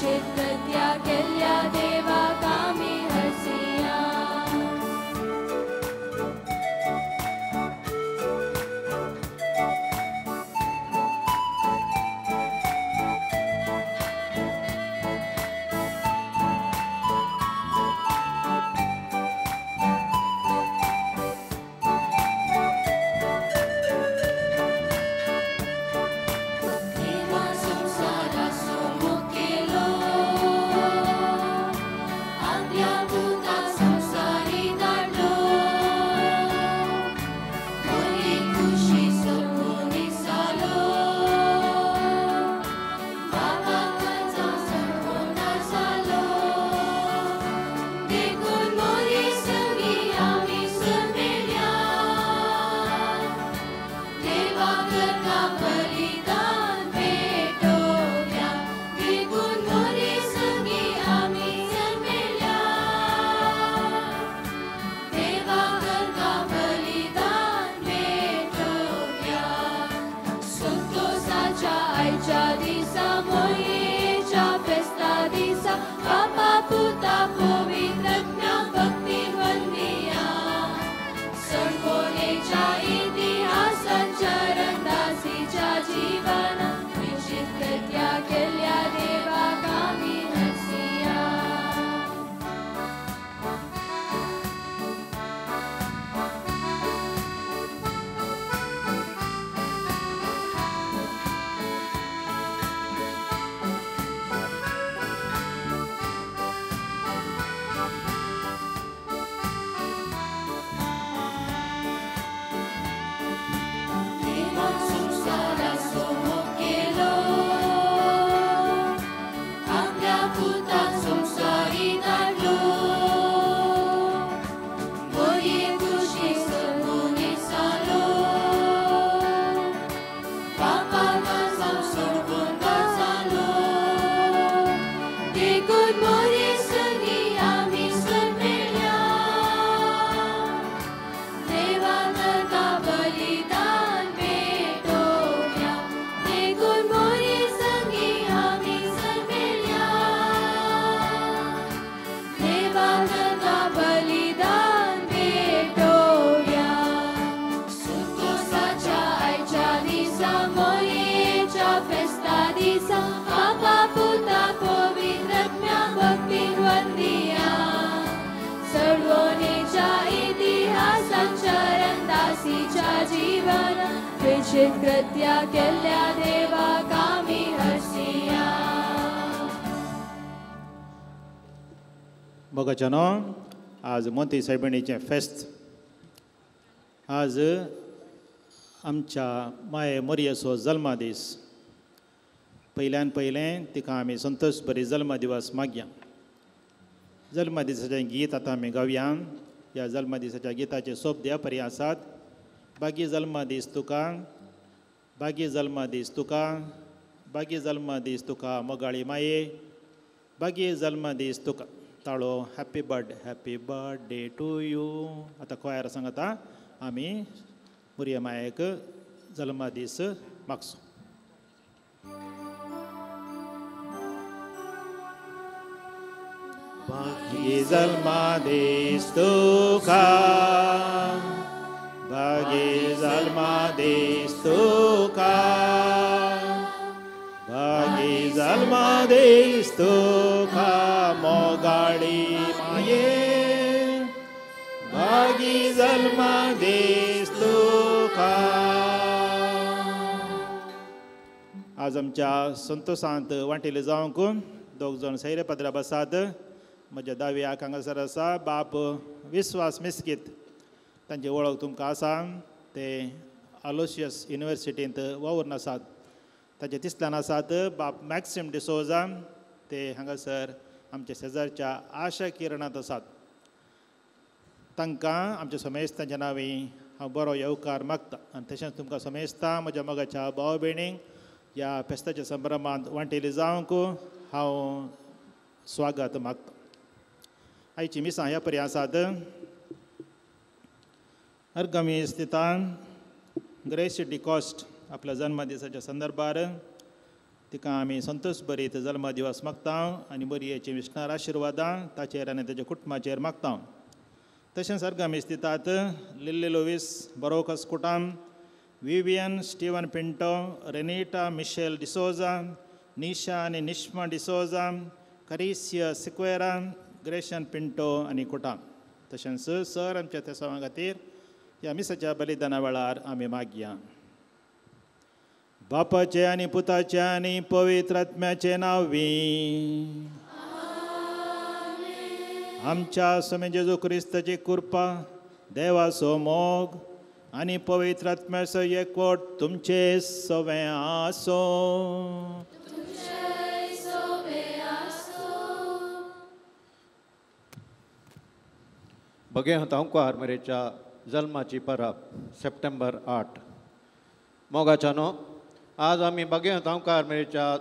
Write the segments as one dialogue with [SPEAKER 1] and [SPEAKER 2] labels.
[SPEAKER 1] विचित्र त्या केल्या देवाक आमी हरसिया विचित्रत्या केल्या देवाक आमी हरसिया
[SPEAKER 2] मोगाच्यानो आज मोती सायबिणीचें फेस्त आज आमच्या माये मोरयेचो जल्मा दीस पयल्यान पयलें तिका आमी संतोश बरी जल्म दिवस मागया जल्म दिसाचें गीत आतां आमी गावया ह्या जल्म दिसाच्या गिताचे सोप द्या परी आसात बागी जल्म दीस तुका बागी जल्म दीस तुका बागी जल्म दीस तुका मोगाळी माये बागी जल्म दीस तुका ताळो हॅपी बर्थडे टू यू आतां खोयार सांगता आमी मोरये मायेक जल्म दीस मागसो बागी जल्म दीस तुका बागी जल्म दीस तुका बागी जल्म दीस तुका मोगाळी माये बागी जल्म दीस तुका आज आमच्या संतोषांत वांटेले जावंक दोग जाण सैरे पदरा बसात म्हज्या दाव्याक हांगासर आसा बाप विश्वास मिस्कीत तांची वळख तुमकां आसा ते आलोशियस युनिवर्सिटींत वावूरून आसात ताचे तिसल्यान आसात बाप मॅक्सिम डिसोजा ते हांगासर आमच्या शेजारच्या आशा किरणांत आसात तांकां आमच्या समेस्तांच्या नांवी हांव बरो येवकार मागता आनी तशेंच तुमकां समेस्ता म्हज्या मोगाच्या भाव भयणींक ह्या फेस्ताच्या संभ्रमांत वांटेली जावंक हांव स्वागत मागता आयची मिसां ह्या परी आसात अर्गमी स्थितान ग्रेस डिकॉस्ट आपल्या जन्मदिसाच्या संदर्भार तिका आमी संतोष बरीत जल्म दिवस मागता आनी बरयेची विस्तार आशिर्वादां ताचेर आनी ताच्या कुटुंबाचेर मागता. तशेंच अर्गामीस दितात लिल्ली लोवीस बरोकस कुटाम, Vivian Steven Pinto, Renita Michelle D'Souza, Nisha आनी निश्मा डिसोजा, करिसिया सिक्वेरा, ग्रेशन पिंटो आनी कुटाम. तशेंच सर आमच्या त्या सवां खातीर ह्या मिसाच्या बलिदाना वेळार आमी मागया. बापाचे आनी पुताचे आनी पवित्र आत्म्याचे नांवी आमच्या स्वामी जेजू क्रिस्ताची कृपा, देवाचो मोग आनी पवित्र आत्म्याचो एकवट तुमचे सवे आसो.
[SPEAKER 3] भगे हतांकार मेरेच्या जल्माची परब सप्टेंबर 8 मोगाच्यानो आज आमी भगे हतांकार मेरेच्या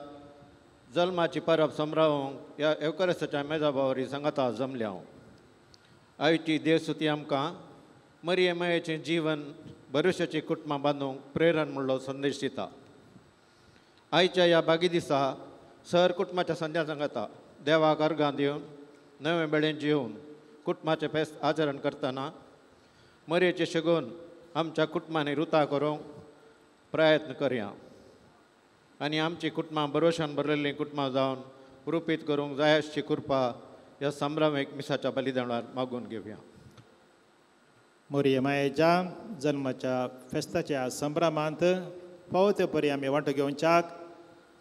[SPEAKER 3] जल्माची परब संभ्रावंक ह्या एवकरेस्ताच्या मेजा बावरी सांगाता जमल्या. आयची देवस्तुती आमकां मरिये मायेचें जीवन भरोशाची कुटुंबां बांदूंक प्रेरण म्हणलो संदेश दिता. आयच्या ह्या बागी दिसा सर कुटुंबाच्या संध्या सांगाता देवाक अर्गां दिवन नवे बेळेन जिवन कुटुंबाचें फेस्त आचरण करतना मरयेचें शेगून आमच्या कुटुंबांनी रुतां करूंक प्रयत्न करया आनी आमची कुटुंबां भरोशान भरलेलीं कुटुंबां जावन रुपीत करूंक जाय अशी कृपा ह्या संभ्रमेक मिसाच्या बलिदानार मागून घेवया.
[SPEAKER 2] मोरये मायेच्या जल्माच्या फेस्ताच्या संभ्रमांत पावते परी आमी वांटो घेवच्याक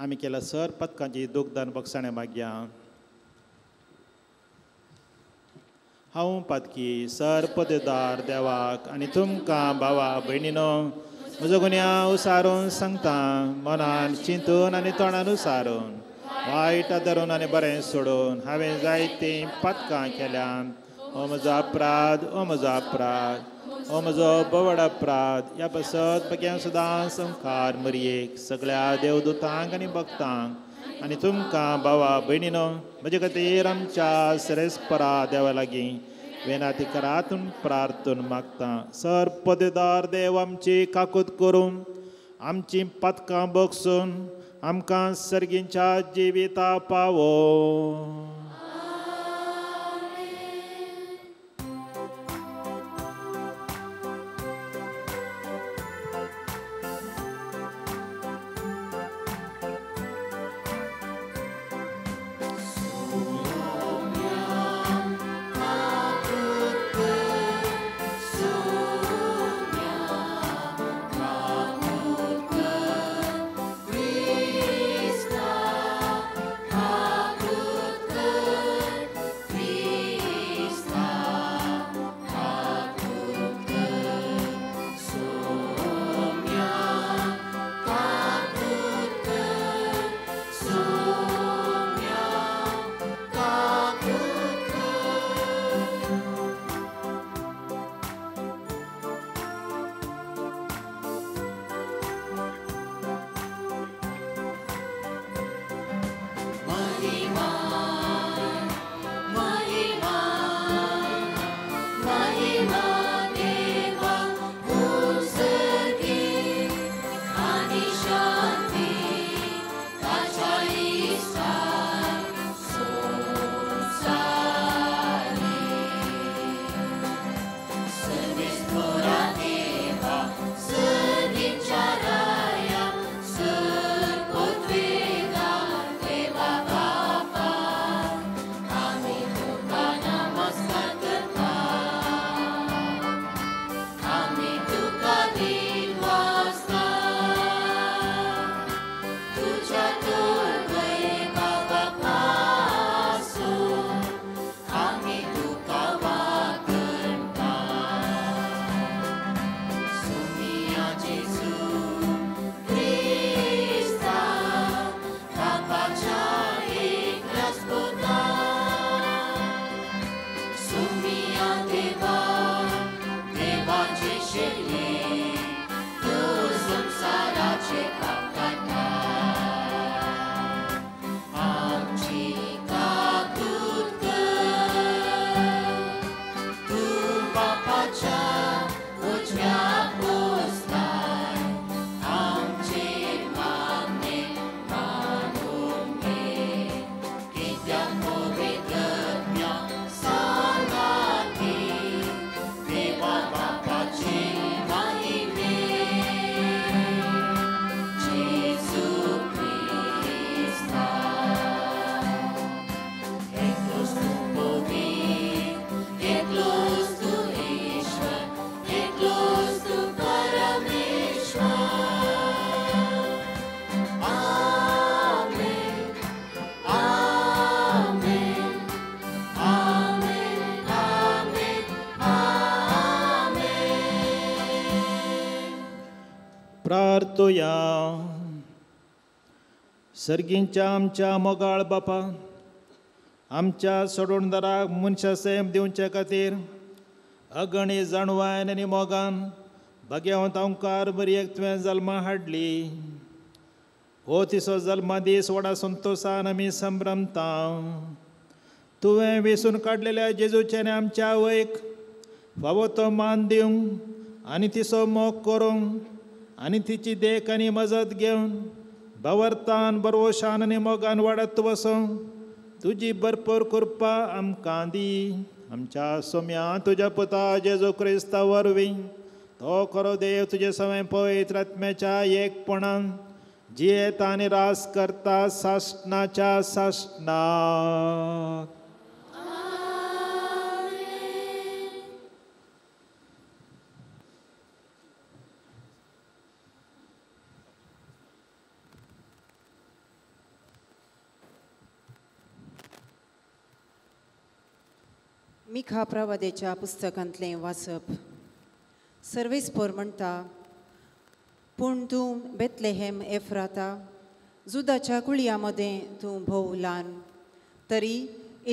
[SPEAKER 2] आमी केला सर पथकांची दुखदान बक्षाणें मागया. हांव पातकी सर पददार देवाक आनी तुमकां भावा भयणीनो म्हजो गुन्यांव उसारून सांगता, मनान चिंतून आनी तोंडान उसारून वायट धरून आनी बरें सोडून हांवें जायतीं पथकां केल्यान. ओ म्हजो अपराध, ओ म्हजो अपराध, ओ म्हजो बवड अपराध. ह्या पासत बग्या सदां संकार मरयेक सगळ्या देवदूतांक आनी भक्तांक आनी तुमकां भावा भयणीनो म्हजे खातीर आमच्या सरेस्परा देवा लागीं विनाती करातून प्रार्थून मागता. सर पददार देव आमची काकूत करून आमची पथकां बगसून आमकां सर्गींच्या जिविता पावो.
[SPEAKER 1] Krishna, Kakrut
[SPEAKER 2] मारतोया. सर्गींच्या आमच्या मोगाळ बापा, आमच्या सोडूनदाराक मनशा सैम दिवचे खातीर अगणी जाणवायन आनी मोगान भगवंत ओंकार बरयेक तुवें जल्मा हाडली. हो तिसो जल्मा दीस व्हडा संतोशान आमी संभ्रमता. तुवें वेंसून काडलेल्या जेजूचे आनी आमच्या आवयक फावो तो मान दिवंक आनी तिचो मोग करूंक आनी तिची देख आनी मजत घेवन बावर्तान बरवशान आनी मोगान वाडत वसोंक तुजी भरपूर कृपा आमकां दी. आमच्या सोम्या तुज्या पुता जेजू क्रिस्ता वरवीं तो खरो देव तुजे सवय पवित्र आत्म्याच्या एकपणान जियेता आनी रास करता सासणाच्या सासणाक.
[SPEAKER 4] मिखा प्रवादेच्या पुस्तकांतलें वाचप. सर्वेस्पोर म्हणटा, पूण तूं बेतलेहेम एफ्राता, जुदाच्या कुळया मदें तूं भोव ल्हान, तरी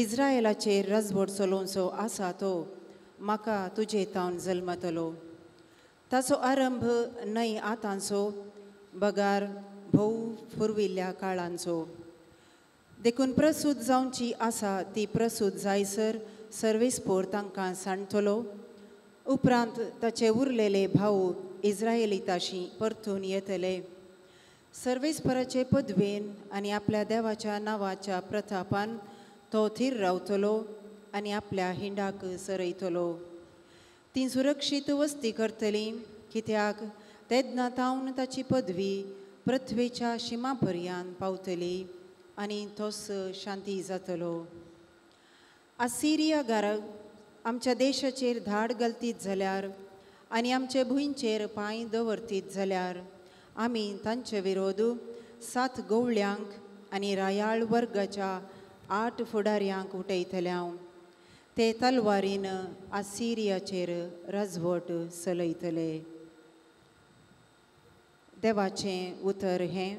[SPEAKER 4] इस्रायेलाचेर राजवट चलोवचो आसा तो म्हाका तुजे तावन जल्मतलो. ताचो आरंभ न्हय आतांचो, बगार भोव फुर्विल्ल्या काळांचो. देखून प्रसूत जावची आसा ती प्रसूत जायसर सर्वेस्पोर तांकां सांडतलो. उपरांत ताचे उरलेले भाव इस्रायेलीताशी परतून येतले. सर्वेस्पराचे पदवेन आनी आपल्या देवाच्या नांवाच्या प्रतापान तो थीर रावतलो आनी आपल्या हिंडाक सरयतलो. ती सुरक्षीत वस्ती करतली, कित्याक तेदना तावन ताची पदवी पृथ्वेच्या शिमा पर्यंत पावतली आनी तोच शांती जातलो. असिरियागाराक आमच्या देशाचेर धाड घालतीत जाल्यार आनी आमचे भुंयचेर पांय दवरतीत जाल्यार आमी तांचे विरोध 7 गवळ्यांक आनी रायाळ वर्गाच्या 8 फुडाऱ्यांक उठयतल्या. ते तलवारीन असिरियाचेर राजवट चलयतले. देवाचें उतर हें.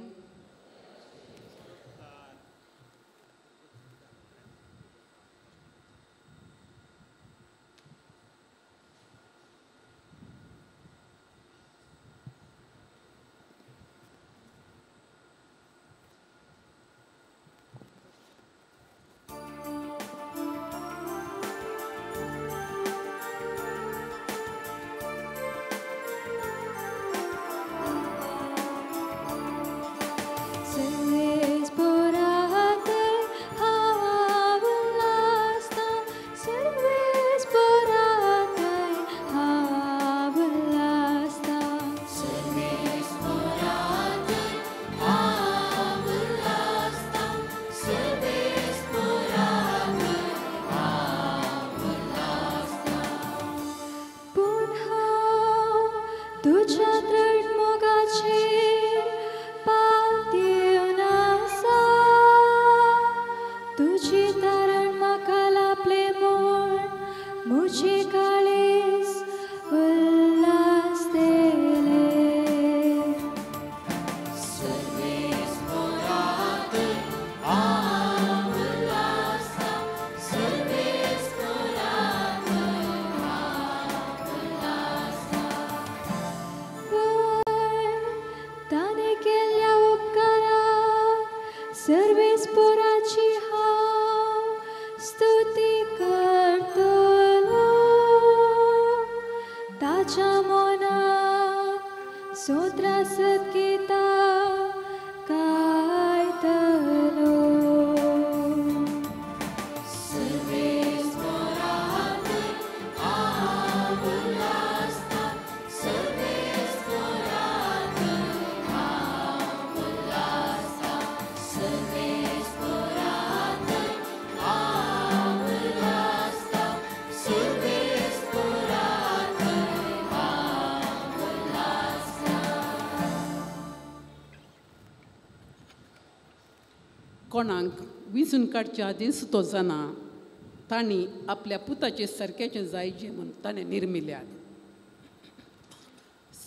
[SPEAKER 5] कोणाक विजून काडच्या दीस तो जाणा, तांणी आपल्या पुताचे सारक्याचें जायचें म्हूण ताणें निर्मिल्यात.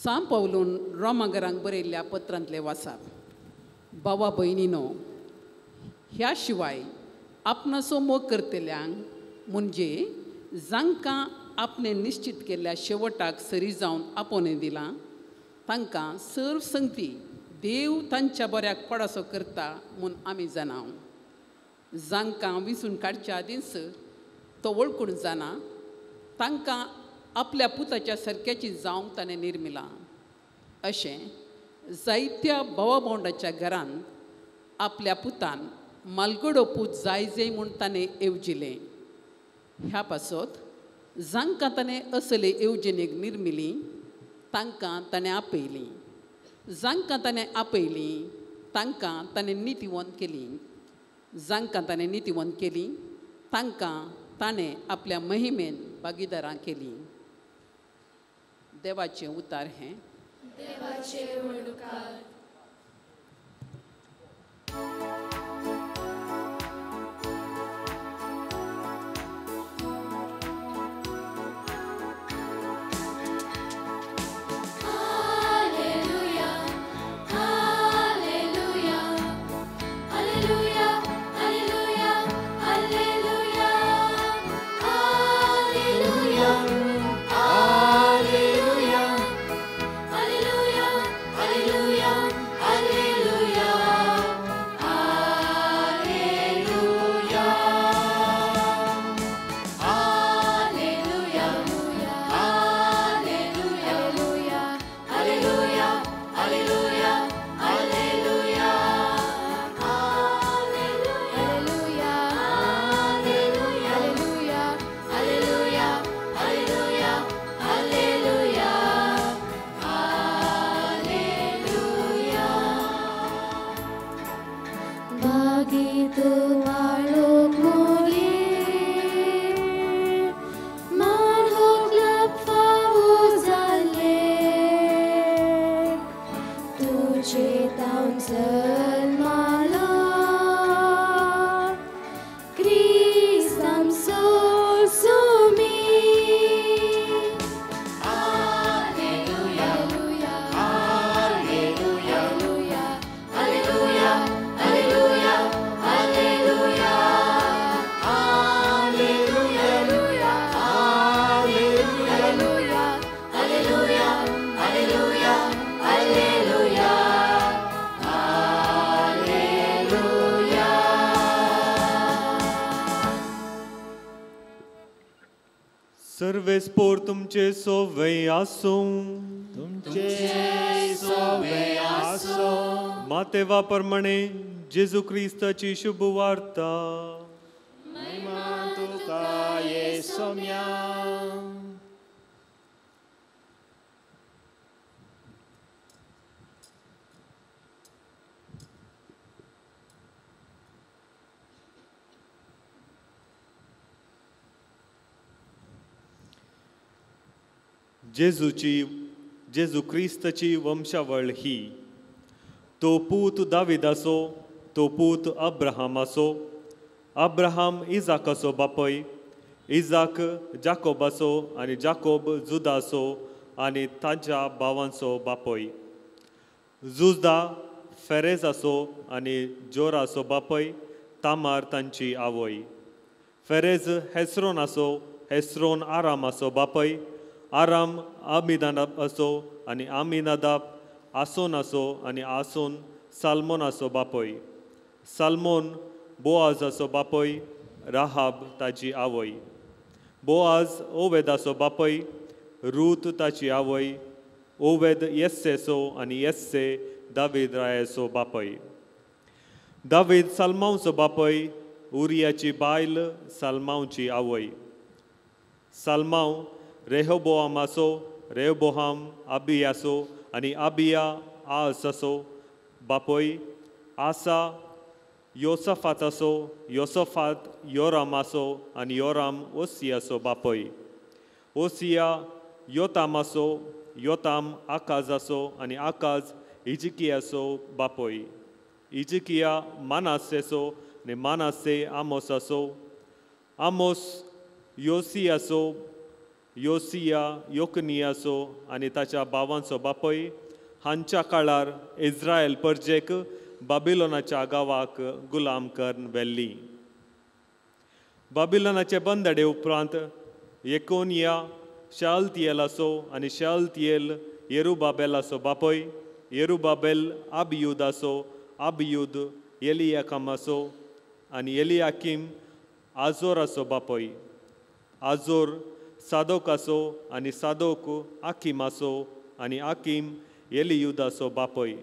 [SPEAKER 5] सांत पौलून रोमागरांक बरयल्ल्या पत्रांतले वाचप. भावा भयणीनो, ह्या शिवाय आपणाचो मोग करतल्यांक म्हणजे जांकां आपणे निश्चित केल्ल्या शेवटाक सरी जावन आपोवणे दिलां तांकां सर्व संगती देव तांच्या बऱ्याक पडासो करता म्हूण आमी जाणाव. जांकां विसरून काडच्या आदींच तो वळखून जाणा तांकां आपल्या पुताच्या सारक्याची जावंक ताणें निर्मिलां. अशें जायत्या भावा भावंडाच्या घरांत आपल्या पुतान मालगडो पूत जाय म्हूण ताणें येवजिलें. ह्या पासत जांकां ताणें असले येवजणेक निर्मिली तांकां ताणें आपयलीं. जांकां ताणें आपयलीं तांकां ताणें नितीवंत केलीं. जांकां ताणें नितीवंत केलीं तांकां ताणें आपल्या महिमेन भागीदारां केलीं. देवाचें उतार हें.
[SPEAKER 1] देवाचे वडकार.
[SPEAKER 6] सर्वेस्पोर तुमचे सोवे आसूं.
[SPEAKER 2] तुमचे सोवे आसो.
[SPEAKER 6] मातेवा प्रमाणे जेजू क्रिस्ताची शुभ वार्ता.
[SPEAKER 2] महिमा तुका येसोम्या.
[SPEAKER 6] जेजू क्रिस्ताची वंशावळ ही. तो पूत दाविदाचो, तो पूत अब्राहामाचो. अब्राहाम इजाकाचो बापय, इजाक जाकोबाचो आनी जाकोब जुदाचो आनी ताच्या भावांचो बापय. जुदा फेरेजाचो आनी जोराचो बापय, तामार तांची आवय. Phrase हेस्रोनाचो, Hezron आरामाचो बापय. आराम आमिनादाबाचो आनी आमिनादाब आसोनाचो आनी आसोन साल्मोनाचो बापय. साल्मोन बोआजाचो बापय, राहाब ताची आवय. बोआज ओवेदाचो बापय, रूत ताची आवय. ओवेद येस्सेचो आनी येस्से दावीद रायाचो बापय. दावीद साल्मांवचो बापय, उरियाची बायल साल्मांवची आवय. साल्मांव रेहोबोआमाचो, रेहोबोहाम आबियाचो आनी आबिया आसाचो बापय. आसा योसफाताचो, योसफात योरामाचो आनी योराम ओसियाचो बापय. ओसिया योतामाचो, योताम आकाजाचो आनी आकाज इजिकियाचो बापय. इजिकिया मानासेचो आनी मानासे आमोसाचो. आमोस योसियाचो, योसिया योकनियाचो आनी ताच्या भावांचो बापय हांच्या काळार इस्रायल परजेक बाबिलोनाच्या गांवाक गुलाम करून व्हेल्ली. बाबिलोनाचे बंदडे उपरांत येकोनिया शालतियेलाचो आनी शालतियेल येरुबाबेलाचो बापय, येरुबाबेल अबियूदाचो, अबियूद एलियाकामाचो आनी एलियाकीम आजोराचो बापय, आजोर सादोकाचो आनी सादोक आकिमाचो आनी आकीम एलियुदाचो बापय,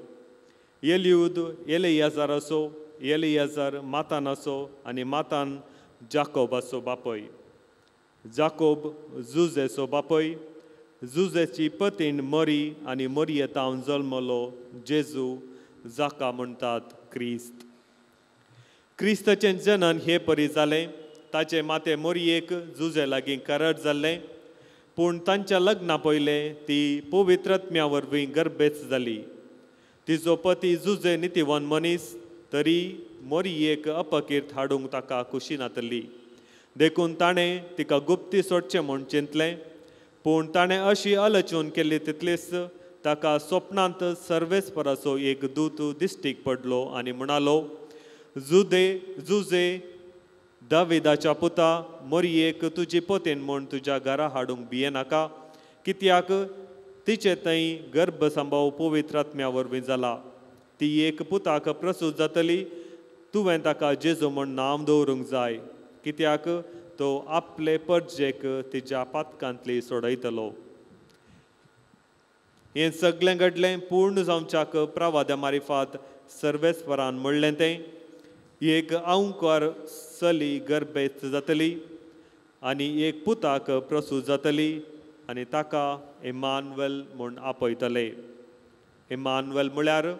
[SPEAKER 6] एलियूद एलियाजाराचो, एलियाजार मातानाचो आनी मातान जाकोबाचो बापय, जाकोब जुजेचो बापय, जुजेची पतीण मरी आनी मरियेतावन जल्मलो जेजू जाका म्हणटात क्रिस्त. क्रिस्ताचें जनन हे परी जालें. ताचे माते मोरयेक जुजे लागीं करड जाल्लें, पूण तांच्या लग्ना पयलें ती पवित्रत्म्या वरवीं गर्भेच जाली. तिचो पती जुजे नितीवन मनीस, तरी मोरयेक अपकीर्त हाडूंक ताका कुशीनातली. देखून ताणें तिका गुप्ती सोडचें म्हूण चिंतलें, पूण ताणें अशी आलोचन केली तितलीच ताका स्वप्नांत सर्वेस्पराचो एक दूत दिश्टीक पडलो आनी म्हणालो, जुजे दाविदाच्या पुता मोरयेक तुजी पतीन म्हूण तुज्या घरा हाडूंक भियेनाका, कित्याक तिचे थंय गर्भ सांबाव पवित्र आत्म्या वरवीं जाला. ती एक पुताक प्रसूत जातली. तुवें ताका जेजू म्हूण नांव दवरूंक जाय, कित्याक तो आपले परजेक तिच्या पातकांतली सोडयतलो. हें सगळें घडलें पूर्ण जावच्याक प्रवाद्या मारिफात सर्वेस्परान म्हणलें तें, एक औंकार चली गर्भेत जातली आनी एक पुताक प्रसूत जातली आनी ताका इमानुएल म्हूण आपयतले. इमानुएल म्हळ्यार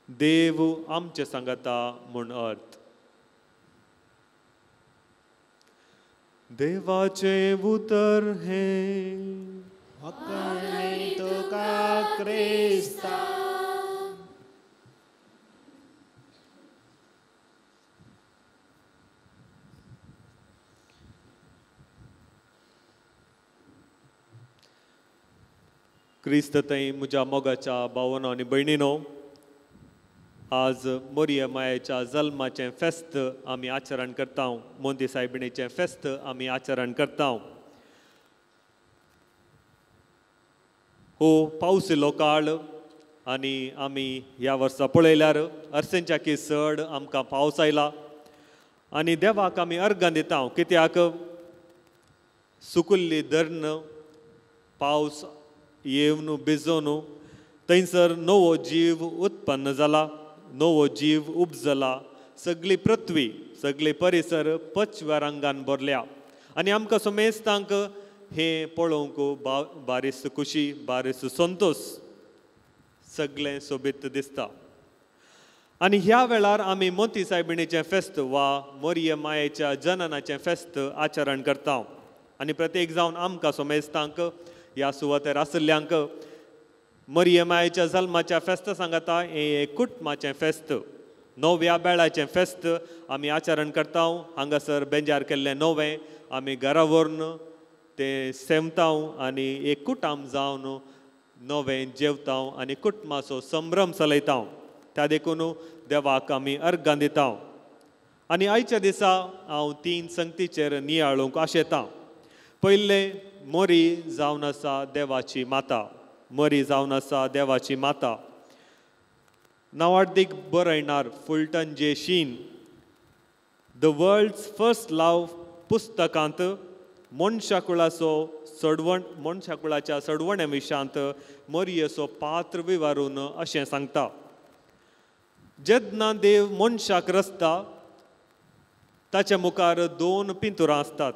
[SPEAKER 6] देव आमचे सांगता म्हूण अर्थ. देवाचें उतर हें
[SPEAKER 2] हक्कानी तुका क्रिस्ता.
[SPEAKER 6] क्रिस्त थंय म्हज्या मोगाच्या भावांनो आनी भयणीनो, आज मोरया मायेच्या जल्माचें फेस्त आमी आचरण करता. मोंती सायबिणीचें फेस्त आमी आचरण करता. हो पावसिल्लो काळ आनी आमी ह्या वर्सा पळयल्यार अर्सेंच्या की चड आमकां पावस आयला आनी देवाक आमी अर्गां दिता, कित्याक सुकुल्ली धरण पावस येवन भिजोवन थंयसर नवो जीव उत्पन्न जाला, नवो जीव उपजला. सगळी पृथ्वी, सगळी परिसर पचव्या रंगान भरल्या आनी आमकां सोमेस्तांक हें पळोवंक बारीस खुशी, बारीस संतोश, सगळें सोबीत दिसता. आनी ह्या वेळार आमी मोती सायबिणीचें फेस्त वा मोरया मायेच्या जननाचें फेस्त आचरण करता. आनी प्रत्येक जावन आमकां सोमेस्तांक ह्या सुवातेर आशिल्ल्यांक मोरया मायेच्या जल्माच्या फेस्त सांगता हें एक कुटुंबाचें फेस्त, नव्या बेळाचें फेस्त आमी आचरण करता. हांगासर बेंजार केल्लें नवें आमी घरा व्हरून तें सेमता आनी एक कुटुंब जावन नवें जेवता आनी कुटुंबाचो संभ्रम चलयता. त्या देखून देवाक आमी अर्गां दिता. आनी आयच्या दिसा हांव 3 संगतीचेर नियाळूंक आशेतां. पयलें मोरी जावन आसा देवाची माता. मोरी जावन आसा देवाची माता. नावार्थीक बरयणार फुलटन जे शीन द वर्ल्ड्स फर्स्ट लव पुस्तकांत मनशाकुळाच्या सडवण्या विशांत मोरयेचो पात्र विवारून अशें सांगता. जेन्ना देव मनशाक रचता ताच्या मुखार 2 पिंतुरां आसतात.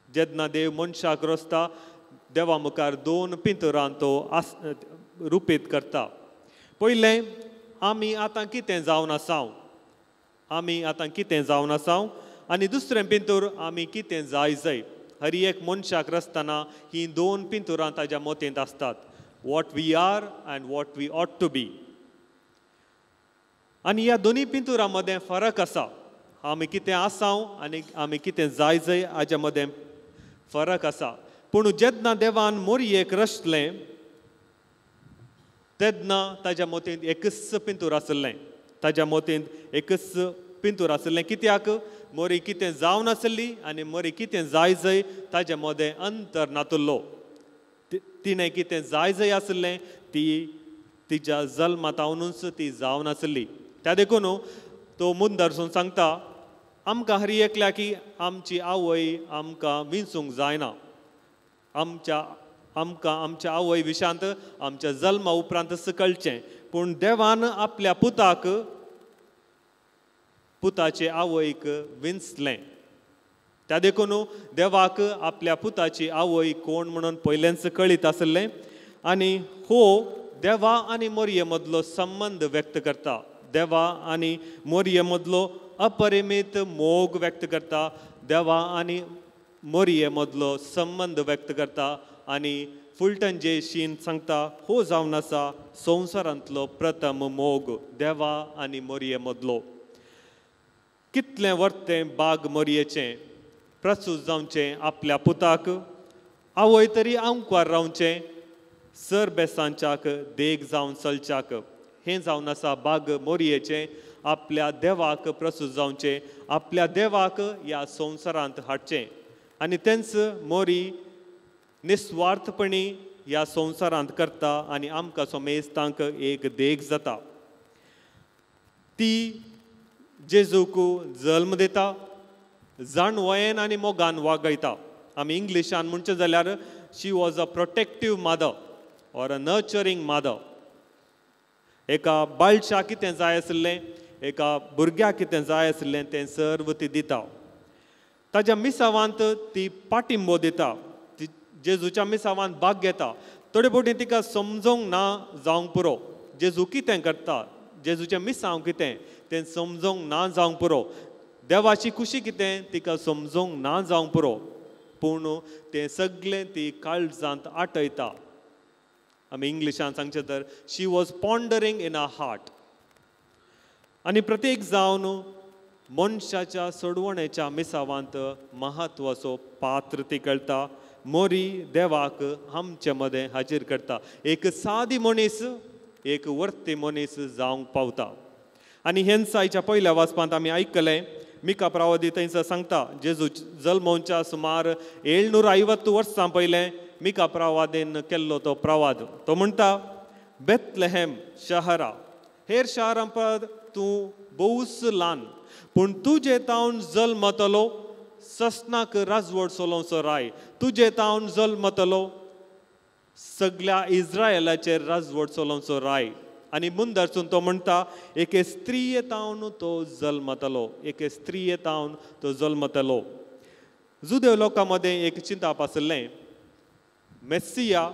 [SPEAKER 6] जेन्ना देव मनशाक रचता देवा मुखार 2 पिंतुरां तो रुपीत करता. पयलें आमी आतां कितें जावन आसा, आमी आतां कितें जावन आसा, आनी दुसरें पिंतूर आमी कितें जाय जाय. हर एक मनशाक रचतना ही 2 पिंतुरां ताच्या मोतींत आसतात, what we are and what we ought to be. आनी ह्या दोनी पिंतुरां मदें फरक आसा. आमी कितें आसा आनी आमी कितें जाय जाय हाच्या मदें फरक आसा. पूण जेन्ना देवान मोरयेक रचलें तेन्ना ताज्या मोतींत एकच पिंतूर आसलें. ताज्या मोतींत एकच पिंतूर आसलें. कित्याक मोरी कितें जावन आसली आनी मोरी कितें जाय जंय ताज्या मदें अंतर नातुल्लो. तिणें कितें जाय जंय आसलें ती तिच्या जल्मातावनूच ती जावन आसली. त्या देखून तो मुंदरसून सांगता आमकां हरी एकल्या की आमची आवय आमकां विंचूंक जायना. आमकां आमच्या आवय विशांत आमच्या जल्मा उपरांत कळचें. पूण देवान आपल्या पुताचे आवयक विंचलें. त्या देखून देवाक आपल्या पुताची आवय कोण म्हणून पयलेंच कळीत आसलें. आनी हो देवा आनी मोरये मदलो संबंध व्यक्त करता. देवा आनी मोरये मदलो अपरिमीत मोग व्यक्त करता. देवा आनी मोरये मदलो संबंध व्यक्त करता. आनी फुलटन जेशीन सांगता हो जावन आसा संवसारांतलो प्रथम मोग देवा आनी मोरये मदलो. कितलें वर्तें बाग मोरयेचें प्रसूत जावचें आपल्या पुताक. आवय तरी आंकवार रावचें सर बेसांच्याक देग जावन चलच्याक. हें जावन आसा बाग मोरयेचें आपल्या देवाक प्रसूत जावचें. आपल्या देवाक ह्या संवसारांत हाडचें. आनी तेंच मोरी निस्वार्थपणी ह्या संवसारांत करता आनी आमकां सोमेस्तांक एक देग जाता. ती जेजूक जल्म दिता. जाणवयेन आनी मोगान वागयता. आमी इंग्लिशान म्हणचे जाल्यार she was a protective mother or a nurturing mother. एका बाळशाक कितें जाय आसलें एका भुरग्याक कितें जाय आसलें तें सर्व ती दिता. ताज्या मिसावांत ती पाटिंबो दिता. ती जेजूच्या मिसावांत भाग घेता. थोडे फावटी तिका समजोंक ना जावंक पुरो जेजू कितें करता. जेजूचें मिसांव कितें तें समजोंक ना जावंक पुरो. देवाची खुशी कितें तिका समजोंक ना जावंक पुरो. पूण तें सगळें ती काळजांत आटयता. आमी इंग्लिशान सांगचें तर शी वॉज पॉन्डरींग इन अ हार्ट. आनी प्रत्येक जावन मनशाच्या सोडवणेच्या मिसावांत म्हत्वाचो पात्र ती कळटा. मोरी देवाक आमचे मदें हाजीर करता. एक सादी मनीस एक वर्ती मनीस जावंक पावता. आनी हेंसायच्या पयल्या वाचपांत आमी आयकलें मिका प्रवादी थंयसर सांगता जेजू जल्मोवच्या सुमार 750 वर्सां पयलें मिका प्रवादीन केल्लो तो प्रवाद. तो म्हणटा बेथलेहेम शहरा हेर शारां पद तूं भोवूच ल्हान पूण तुजे तावन जल्मतलो ससनाक राजवट चलोवचो राय. तुजे तावन जल्मतलो सगळ्या इस्रायलाचेर राजवट चलोवचो राय. आनी मुंदरसून तो म्हणटा एके स्त्रीये तावन तो जल्मतलो. एके स्त्रीये तावन तो जल्मतलो. जुदेव लोकां मदें एक चिंताप आसलें मेस्सिया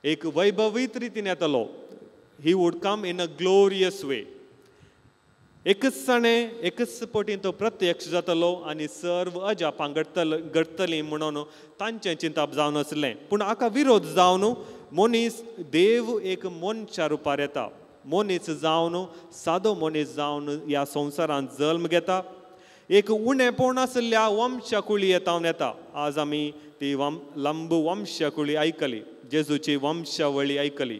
[SPEAKER 6] एक वैभवीत रितीन येतलो. He would come in a glorious way. एकच पटीन तो प्रत्यक्ष जातलो आनी सर्व अजापां घडटलीं म्हणून तांचें चिंताप जावन आसलें. पूण हाका विरोध जावन मनीस देव एक मनशा रुपार येता. मनीस जावन सादो मनीस जावन ह्या संवसारांत जल्म घेता. एक उणेपण आसल्या वंशकुळी येतावन येता. आज आमी ती लंब वंशकुळी आयकली. जेजूची वंशावळी आयकली.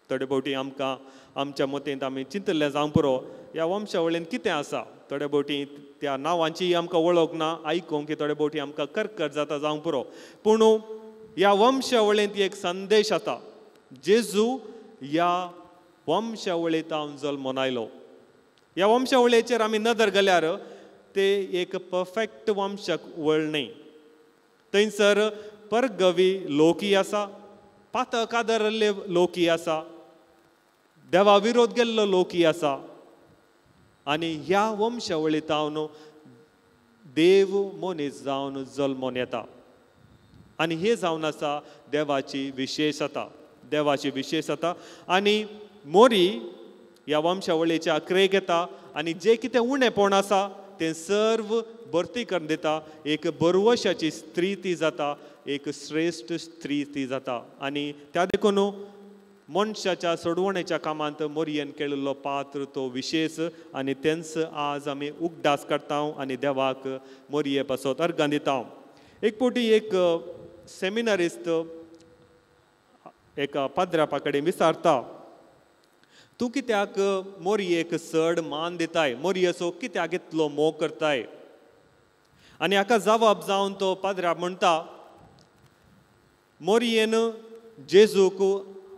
[SPEAKER 6] थोडे फावटी आमकां आमच्या मतींत आमी चिंतलें जावंक पुरो ह्या वंशावळींत कितें आसा. थोडे फावटी त्या नांवांची आमकां वळख ना आयकूंक की थोडे फावटी आमकां करकर जाता जावंक पुरो. पूण ह्या वंशावळींत एक संदेश आसा. जेजू ह्या वंशावळींत जल्मोन आयलो. ह्या वंशावळीचेर आमी नदर घाल्यार ते एक परफेक्ट वंशवळ न्ही. थंयसर परगवी लोकी आसा. पातक आदरल्ले लोकी आसा. देवा विरोध केल्लो लोकी आसा. आनी ह्या वंशावळींत देव मनीस जावन जल्मोन येता. आनी हे जावन आसा देवाची विशेशता. देवाची विशेशता. आनी मोरी ह्या वंशावळीच्या क्रेक येता आनी जे कितें उणेपण आसा तें सर्व भरती करून दिता. एक बरवशाची स्त्री ती जाता. एक श्रेश्ठ स्त्री ती जाता. आनी त्या देखून मनशाच्या सोडवणेच्या कामांत मोरयेन केल्लो पात्र तो विशेष. आनी तेंच आज आमी उगडास करता आनी देवाक मोरये पासत अर्गां दिता. एक पोटी एक सेमिनारिस्ट एका पाद्र्यापा कडेन विचारता, तूं कित्याक मोरयेक चड मान दिताय, मोरयेचो कित्याक इतलो मोग करताय? आनी हाका जवाब जावन तो पाद्र्या म्हणटा, मोरयेन जेजूक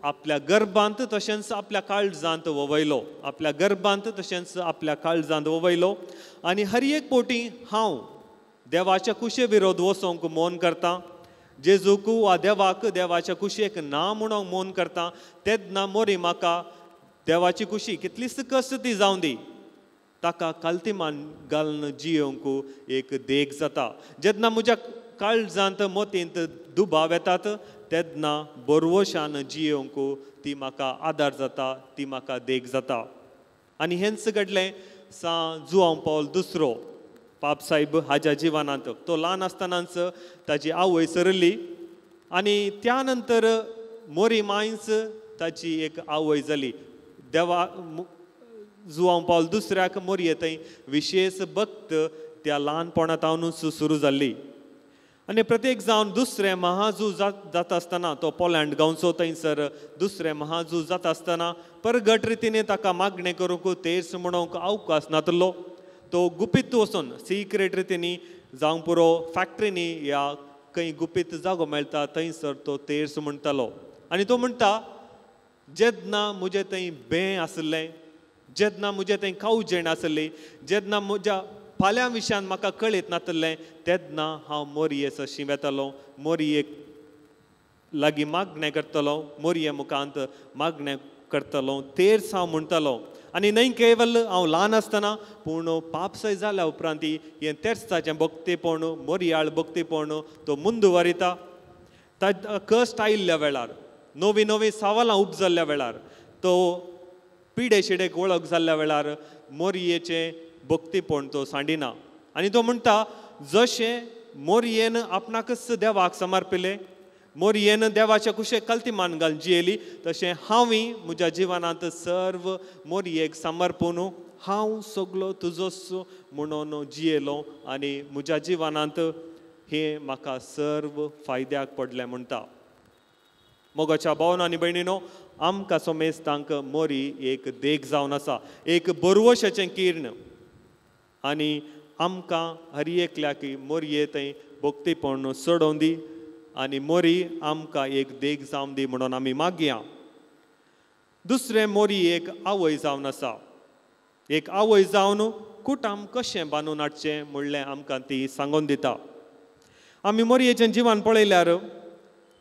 [SPEAKER 6] आपल्या गर्भांत तशेंच आपल्या काळजांत ववयलो, आपल्या गर्भांत तशेंच आपल्या काळजांत ववयलो. आनी हर एक पोटी हांव देवाच्या कुशे विरोध वचोंक मोन करता, जेजूक वा देवाक देवाच्या कुशेक ना म्हणून मोन करता. तेन्ना मोरी म्हाका देवाची कुशी कितलीच कस्त ती जावं दी, ताका काल्तिमान घालून जियोंक एक देख जाता. जेन्ना म्हज्या काळजांत मोतींत दुबाव येतात, तेन्ना बरवशान जियोंक ती म्हाका आदार जाता, ती म्हाका देख जाता. आनी हेंच घडलें जुआंव पौल दुसरो पाप साहेब हाज्या जिवनांत. तो ल्हान आसतनाच ताची आवय सरली आनी त्या नंतर मोरी मायच ताची एक आवय जाली. देवा जुआंव पौल दुसऱ्याक मोरये थंय विशेष भक्त त्या ल्हानपणांतावनूच सुरू जाल्ली. आनी प्रत्येक जावन दुसरें महाजू जाता आसतना तो पोलंड गांवचो थंयसर दुसरें महाजू जाता आसतना परगट रितीन ताका मागणें करूंक तेर्स म्हणूंक अवकाश नातलो. तो गुपीत वचून सिक्रेट रितीनी जावंक पुरो फॅक्ट्रीनी या खंय गुपीत जागो मेळटा थंयसर तो तेर्स म्हणटालो. आनी तो म्हणटा, जेन्ना म्हजें थंय बें आसलें, जेन्ना म्हजें थंय कावजेण आसली, जेन्ना म्हज्या फाल्यां विशयान म्हाका कळीत नासलें, तेन्ना हांव मोरयेचो येतालो, मोरयेक लागीं मागणें करतलो, मोरये मुखांत मागणें करतलो, तेर्स हांव म्हणटलो. आनी न्हय केवल हांव ल्हान आसतना पूण पापसय जाल्या उपरांत हें तेर्साचें भक्तीपण, मोरयाळ भक्तीपण तो मुंद वरिता. कश्ट आयिल्ल्या वेळार, नवी नवी सवालां उपजल्ल्या वेळार, तो पिडे शिडेक वळख जाल्ल्या वेळार मोरयेचें भक्तीपण तो सांडिना. आनी तो म्हणटा, जशें मोरयेन आपणाकच देवाक समर्पिलें, मोरयेन देवाच्या कुशेक काल्तिमान घालून जियेली, तशें हांवूय म्हज्या जिवनांत सर्व मोरयेक समर्पून हांव सगलो तुजोच म्हणून जियेलो आनी म्हज्या जिवनांत हें म्हाका सर्व फायद्याक पडलें म्हणटा. मोगाच्या भावन आनी भयणीनो, आमकां सोमेस्तांक मोरी एक देख जावन आसा, एक बरवशाचें किर्ण. आनी आमकां हर एकल्याक मोरये थंय भक्तीपण सोडोवन दी आनी मोरी आमकां एक देख जावन दी म्हणून आमी मागया. दुसरें मोरी एक आवय जावन आसा. एक आवय जावन कुटाम कशें बांदून हाडचें म्हणलें आमकां ती सांगून दिता. आमी मोरयेचें जिवन पळयल्यार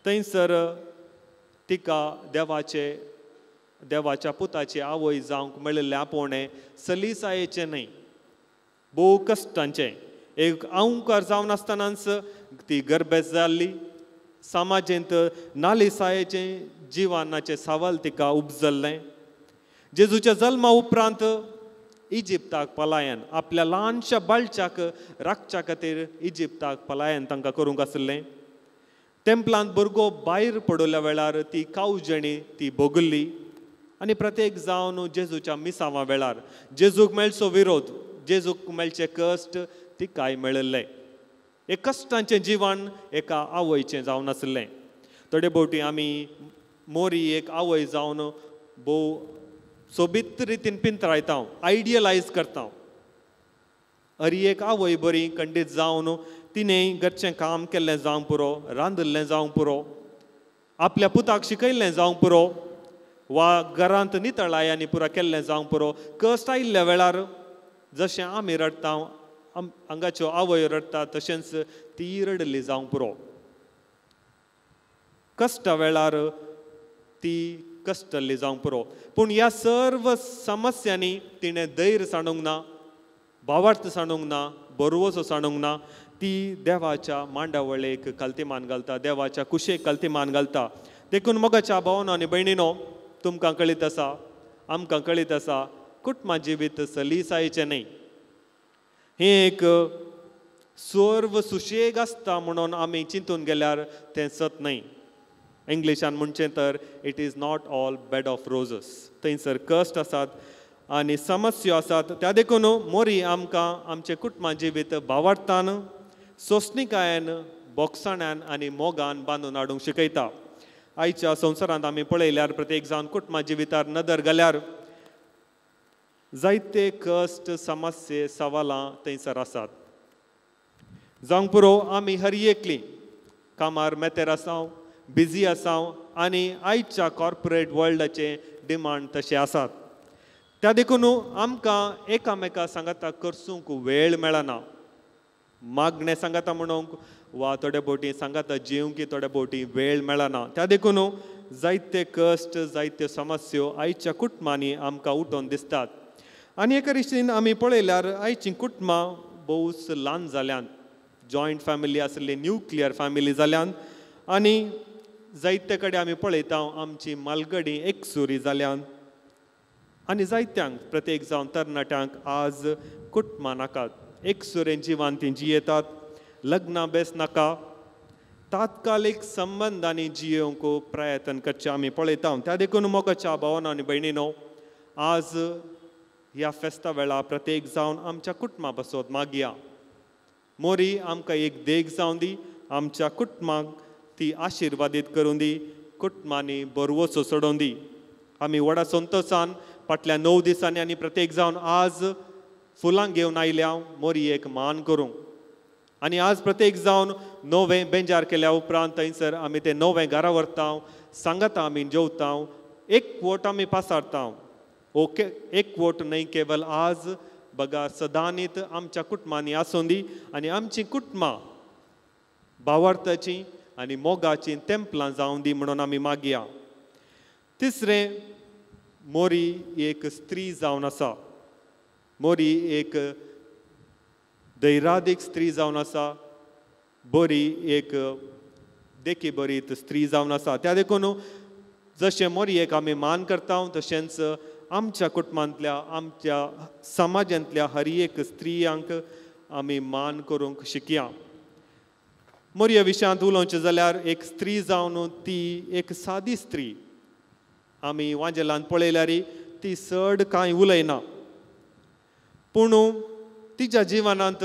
[SPEAKER 6] थंयसर तिका देवाच्या पुताची आवय जावंक मेळिल्लें आपोवणें सलिसायेचें न्हय, भोव कश्टांचें. एक अहंकार जावन आसतनाच ती गर्भेस जाल्ली. समाजींत नालिसायेचें जिवनाचें सवाल तिका उपजल्लें. जेजूच्या जल्मा उपरांत इजिप्ताक पलायन, आपल्या ल्हानशा बाळच्याक राखच्या खातीर इजिप्ताक पलायन तांकां करूंक आसलें. तेंपलांत भुरगो भायर पडल्या वेळार ती कावजणी ती भोगली. आनी प्रत्येक जावन जेजूच्या मिसांवा वेळार जेजूक मेळचो विरोध, जेजूक मेळचे कश्ट तिकाय मेळिल्ले. एक कश्टांचें जिवन एका आवयचें जावन आसलें. थोडे फावटी आमी मोरी एक आवय जावन भोव सोबीत रितीन पिंतरायता, आयडियलायज करता. हरी एक आवय बरी खंडीत जावन तिणें घरचें काम केल्लें जावंक पुरो, रांदिल्लें जावंक पुरो, आपल्या पुताक शिकयल्लें जावंक पुरो, वा घरांत नितळायांनी पुरो केल्लें जावंक पुरो. कश्ट आयिल्ल्या वेळार जशें आमी रडटा, हांगाच्यो आवय रडटा, तशेंच ती रडली जावंक पुरो. कश्टा वेळार ती कश्टल्ली जावंक पुरो. पूण ह्या सर्व समस्यांनी तिणें धैर्य सांडूंक ना, भावार्थ सांडूंक ना, बरवसो सांडूंक ना. ती देवाच्या मांडावळेक काल्तिमान घालता, देवाच्या कुशेक काल्तिमान घालता. देखून मोगाच्या भावन आनी भयणीनो, तुमकां कळीत आसा, आमकां कळीत आसा, कुटुंबा जिवीत सलिसायेचें न्हय. हें एक सर्व सुशेग आसता म्हणून आमी चिंतून गेल्यार तें सत न्हय. इंग्लिशान म्हणचें तर it is not all bed of Rojas. थंयसर कश्ट आसात आनी समस्या आसात. त्या देखून मोरी आमकां आमचें कुटुंबा जिवीत भावार्थान, सोंसणिकायेन, बोगसाण्यान आनी मोगान बांदून हाडूंक शिकयता. आयच्या संवसारांत आमी पळयल्यार प्रत्येक जावन कुटुंबा जिवितार नदर घाल्यार जायते कश्ट समस्ये सवालां थंयसर आसात. जावंक पुरो आमी हर एकलीं कामार मेतेर आसांव, बिजी आसांव आनी आयच्या कॉर्पोरेट वर्ल्डाचे डिमांड तशे आसात. त्या देखून आमकां एकामेका सांगाता करसूंक वेळ मेळना. मागणें सांगाता म्हणूंक वा थोडे फावटी सांगाता जेवंक थोडे फावटी वेळ मेळना. त्या देखून जायते कश्ट जायत्यो समस्यो आयच्या कुटुंबांनी आमकां उठोवन दिसतात. आनी एका रितीन आमी पळयल्यार आयचीं कुटुंबां भोवूच ल्हान जाल्यांत. जॉयंट फॅमिली आसली न्यूक्लियर फॅमिली जाल्यांत आनी जायते कडेन आमी पळयता आमची मालगडी एकसुरी जाल्यांत. आनी जायत्यांक प्रत्येक जावन तरणाट्यांक आज कुटुंबां नाकात. एकसुरेन जिवान तीं जियेतात. लग्ना बेस नाका. तात्कालीक संबंधांनी जियोवंक प्रयत्न करचे आमी पळयता. त्या देखून मोगाच्या भावांनो आनी भयणीनो, आज ह्या फेस्ता वेळा प्रत्येक जावन आमच्या कुटुंबा बसोत मागया. मोरी आमकां एक देख जावन दी. आमच्या कुटुंबाक ती आशिर्वादीत करून दी. कुटुंबांनी बरवसो सोडून दी. आमी व्हडा संतोशान फाटल्या 9 दिसांनी आनी प्रत्येक जावन आज फुलां घेवन आयल्या मोरी एक मान करूंक. आनी आज प्रत्येक जावन नवें बेंजार केल्या उपरांत थंयसर आमी तें नवें घरा व्हरता, सांगाता आमी जेवता, एक वोट आमी पासारता. ओके, एक वोट न्हय केवल आज बघा सदांनीत आमच्या कुटुंबांनी आसूं दी आनी आमचीं कुटुंबां भावार्थाचीं आनी मोगाचीं तेंपलां जावं दी म्हणून आमी मागया. तिसरें, मोरी एक स्त्री जावन आसा. मोरी एक दैरादीक स्त्री जावन आसा. बरी एक देखी बरीत स्त्री जावन आसा. त्या देखून जशें मोरयेक आमी मान करता तशेंच आमच्या कुटुंबांतल्या आमच्या समाजांतल्या हर एक स्त्रियांक आमी मान करूंक शिकया. मोरये विशयांत उलोवचें जाल्यार एक स्त्री जावन ती एक सादी स्त्री. आमी वांजेलांत पळयल्यार ती चड कांय उलयना, पूण तिच्या जिवनांत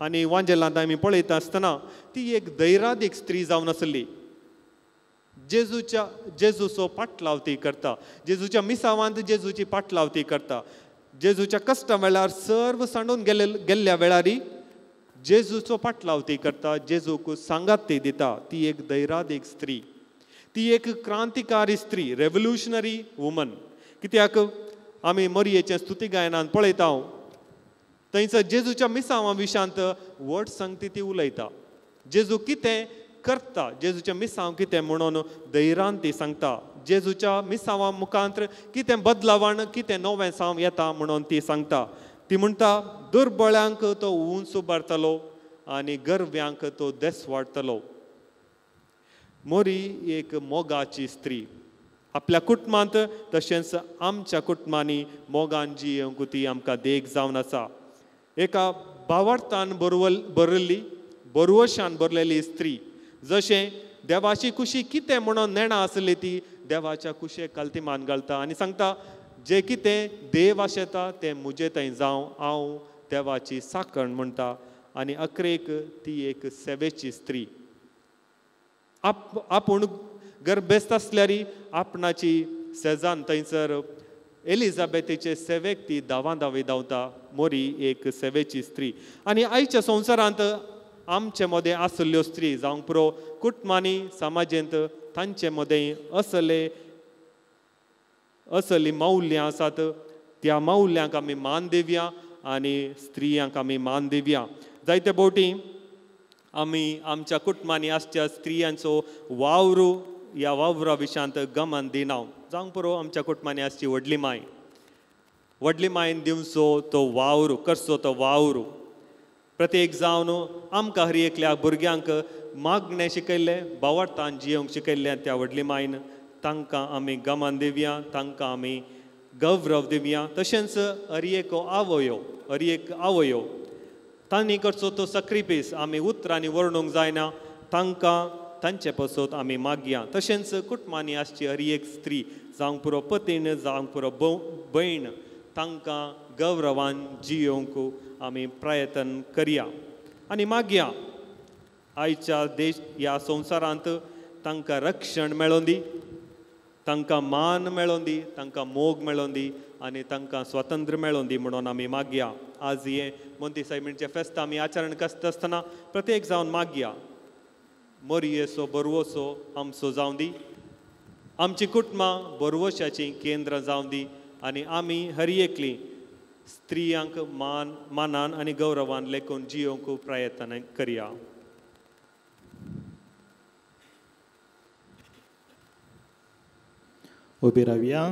[SPEAKER 6] आनी वांजेलांत आमी पळयता आसतना ती एक दैरादीक स्त्री जावन आसली. जेजूचो पाटलाव ती करता. जेजूच्या मिसावांत जेजूची पाटलाव ती करता. जेजूच्या कश्टा वेळार सर्व सांडून गेल्ल्या वेळार जेजूचो पाटलाव ती करता. जेजूक सांगात ती दिता. ती एक दैरादीक स्त्री. ती एक क्रांतिकारी स्त्री, रेव्होल्युशनरी वुमन. कित्याक आमी मोरयेचें स्तुती गायनांत पळयता थंयसर जेजूच्या मिसांवां विशांत व्हड सांगती ती उलयता. जेजू कितें करता, जेजूच्या मिसांव कितें म्हणून धैर्यान ती सांगता. जेजूच्या मिसांवां मुखांतर कितें बदलावण, कितें नवें सांव येता म्हणून ती सांगता. ती म्हणटा दुर्बळ्यांक तो उंच उबारतलो आनी गर्व्यांक तो देस वाडटलो. मोरी एक मोगाची स्त्री. आपल्या कुटुंबांत तशेंच आमच्या कुटुंबांनी मोगान जियोवंक ती आमकां देख जावन आसा. एका भावार्थान बरयल्ली, बरवशान बरलेली स्त्री. जशें देवाची कुशी कितें म्हणून नेणा आसली ती देवाच्या कुशेक काल्तिमान घालता आनी सांगता जे कितें देव आशेता तें मुजे थंय जावं, हांव देवाची साकण म्हणटा. आनी अकरेक ती एक सेवेची स्त्री. आपूण गर्भेस्त आसल्यार आपणाची सेजान थंयसर एलिझाबेथीचे सेवेक ती दावी धांवता. मोरी एक सेवेची स्त्री. आनी आयच्या संवसारांत आमचे मदें आसल्यो स्त्री जावंक पुरो कुटुंबांनी समाजेंत तांचे मदें असली मौल्यां आसात. त्या मौल्यांक आमी मान दिवया आनी स्त्रियांक आमी मान दिवया. जायते फावटी आमी आमच्या कुटुंबांनी आसच्या स्त्रियांचो वावर ह्या वावरा विशांत गमन दिना. जावंक पुरो आमच्या कुटुंबांनी आसची व्हडली माय. व्हडली मायन दिवचो तो वावर, करचो तो वावर. प्रत्येक जावन आमकां हर एकल्या भुरग्यांक मागणें शिकयल्लें, भावार्थान जियोवंक शिकयल्लें त्या व्हडली मायन तांकां आमी गमन दिवया, तांकां आमी गौरव दिवया. तशेंच हर एक आवयो तांणी करचो तो सक्रिफीस आमी उतरांनी वर्णूंक जायना. तांकां तांचे पासत आमी मागया. तशेंच कुटुंबांनी आसची हर एक स्त्री जावंक पुरो पतीन, जावंक पुरो भयण, तांकां गौरवान जियोवंक आमी प्रयत्न करया आनी मागया. आयच्या ह्या संवसारांत तांकां रक्षण मेळोवन दी, तांकां मान मेळोवन दी, तांकां मोग मेळोवन दी आनी तांकां स्वातंत्र्य मेळोवन दी म्हणून आमी मागया. आज हे मोंती सायबीणचें फेस्त आमी आचरण करता आसतना प्रत्येक जावन मागया मोरयेचो बरवोसो आमचो जावं दी, आमची कुटुंबां बरवोशाची केंद्र जावं दी आनी आमी हर एकली स्त्रियांक मानान आनी गौरवान लेखून जियोंक प्रयत्न करया.
[SPEAKER 2] उबी रावया.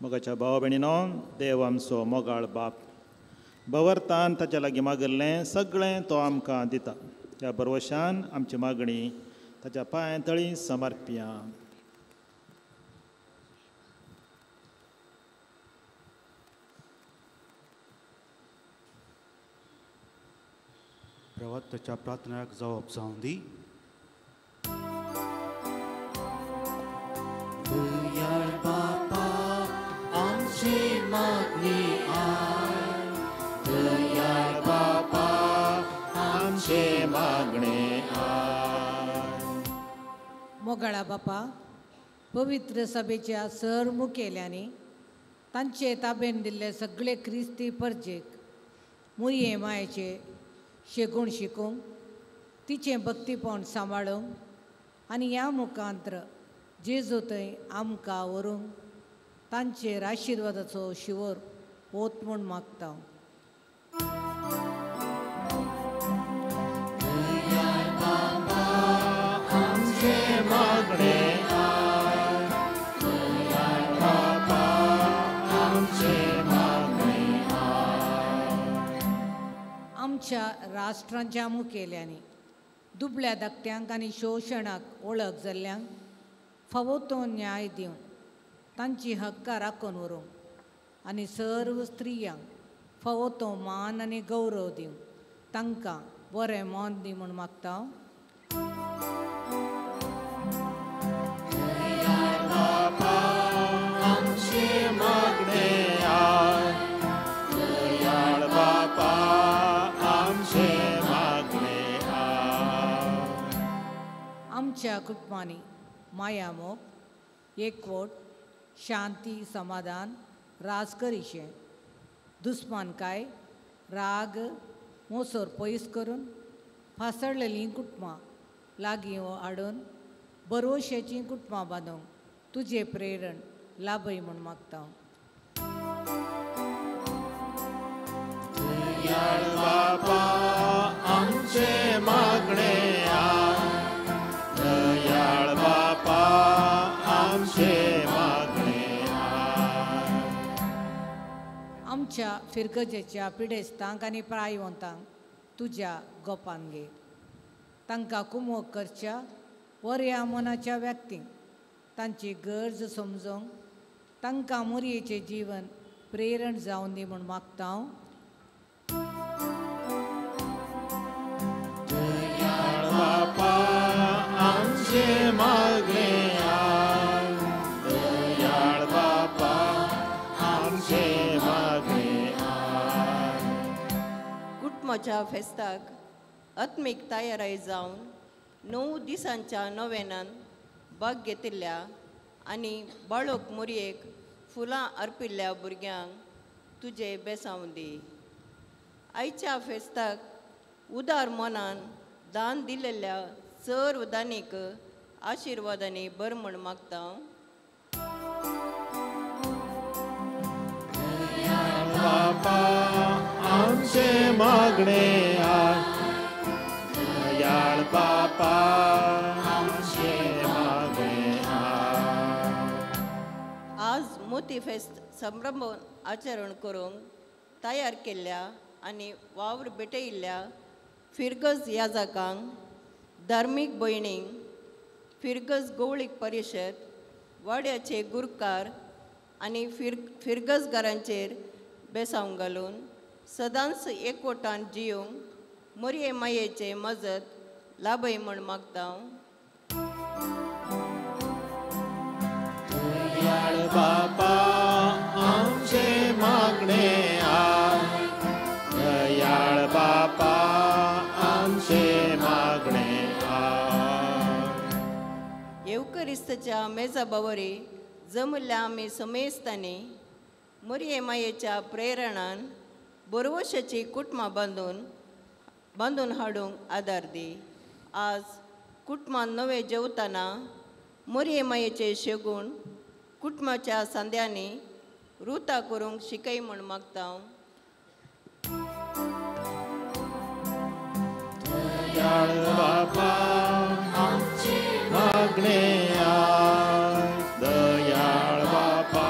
[SPEAKER 2] मोगाच्या भावा भयणीनो, देव आमचो मोगाळ बाप, बवरतान ताच्या लागीं मागिल्लें सगळें तो आमकां दिता. त्या बरवशान आमची मागणी ताच्या पांय तळी समर्पया.
[SPEAKER 7] प्रवक्त्याच्या प्रार्थनाक जबाब जावं दी.
[SPEAKER 1] दयाळ बापा आमची मागणी आय, दयाळ बापा आमचे मागणे आय.
[SPEAKER 8] मोगाळा बापा, पवित्र सभेच्या सर मुखेल्यांनी तांचे ताब्यान दिल्ले सगळे क्रिस्ती परजेक मुरये मायेचे शेगूण शिकूंक, तिचें भक्तीपण सांबाळूंक आनी ह्या मुखांत्र जेजू थंय आमकां व्हरूंक तांचेर आशिर्वादाचो शिवर पोत म्हूण मागता. आमच्या राष्ट्रांच्या मुखेल्यांनी दुबळ्या धाकट्यांक आनी शोशणाक वळख जाल्ल्यांक फावो तो न्याय दिवंक तांची हक्कां राखून व्हरूंक आनी सर्व स्त्रियांक फावो तो मान आनी गौरव दिवंक तांकां बरें मोन दी म्हूण मागता. आमच्या कुटुंबांनी माया मोग, एकवट, शांती, समाधान राज करीशें. दुस्मानकाय, राग, मोसोर पयस करून फासळलेलीं कुटुंबां लागीं हाडून बरोशेचीं कुटुंबां बांदूंक तुजें प्रेरण लाभय म्हूण मागता.
[SPEAKER 2] आमचे मागणे दयाळ बापा आमचे मागणे.
[SPEAKER 8] आमच्या फिरगजेच्या पिडेस्तांक आनी प्रायवंतांक तुज्या गोपान घे. तांकां कुमोग करच्या बऱ्या मनाच्या व्यक्तींक तांची गरज समजोवंक तांकां मुरयेचें जीवन प्रेरण जावन दी म्हूण मागता हांव.
[SPEAKER 2] बापा आमचे मागणे दयाळ बापा आमचे मागणे.
[SPEAKER 9] कुटुंबाच्या फेस्ताक आत्मीक तयाराय जावन 9 दिसांच्या नोवेनान भाग घेतिल्ल्या आनी बाळोक मुरयेक फुलां अर्पिल्ल्या भुरग्यांक तुजे बेसांव दी. आयच्या फेस्ताक उदार मनान दान दिलेल्या सर्व दानीक आशिर्वादांनी बर म्हूण मागता.
[SPEAKER 2] बापा आमचे मागणे दयाळ बापा आमचे मागणे.
[SPEAKER 9] आज मोती फेस्त संभ्रमून आचरण करूंक तयार केल्ल्या आनी वावर भेटयिल्ल्या फिरगज याजकांक, धार्मीक भयणींक, फिरगज गवळीक परिशद, वाड्याचे गुरकार आनी फिरगजगारांचेर बेसांव घालून सदांच एकवटान जियोंक मोरये मायेचे मजत लाभय म्हूण मागता.
[SPEAKER 2] बापा आमचे मागणे दयाळ बापा आमचे
[SPEAKER 9] क्रिस्तच्या मेजाबावरी जमल्या आमी समेस्तांनी मोरये मायेच्या प्रेरणान बरोवशाची कुटुंबां बांदून हाडूंक आदार दी. आज कुटुंबान नवे जेवताना मोरये मायेचे शेगूण कुटुंबाच्या सांद्यांनी रुता करूंक शिकय म्हूण मागता.
[SPEAKER 2] दयाळ बापा आमचे मागणे आयक. दयाळ बापा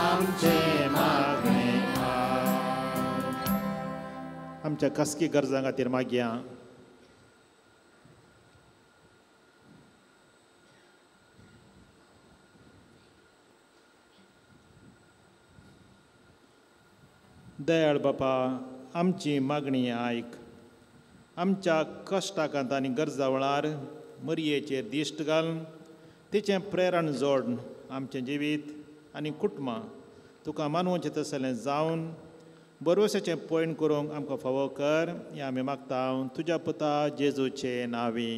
[SPEAKER 2] आमचे मागणे आयक. आमच्या खासगी गरजां खातीर मागया. दयाळ बापा आमची मागणी आयक. आमच्या कश्टाकांत आनी गरजा वेळार मरयेचेर दिश्ट घाल. तिचें प्रेरण जोड आमचें जिवीत आनी कुटुंबां तुका मानवचें तसलें जावन बरोवसाचें पयण करूंक आमकां फावो कर. हें आमी मागता तुज्या पुता जेजूचे नांवी.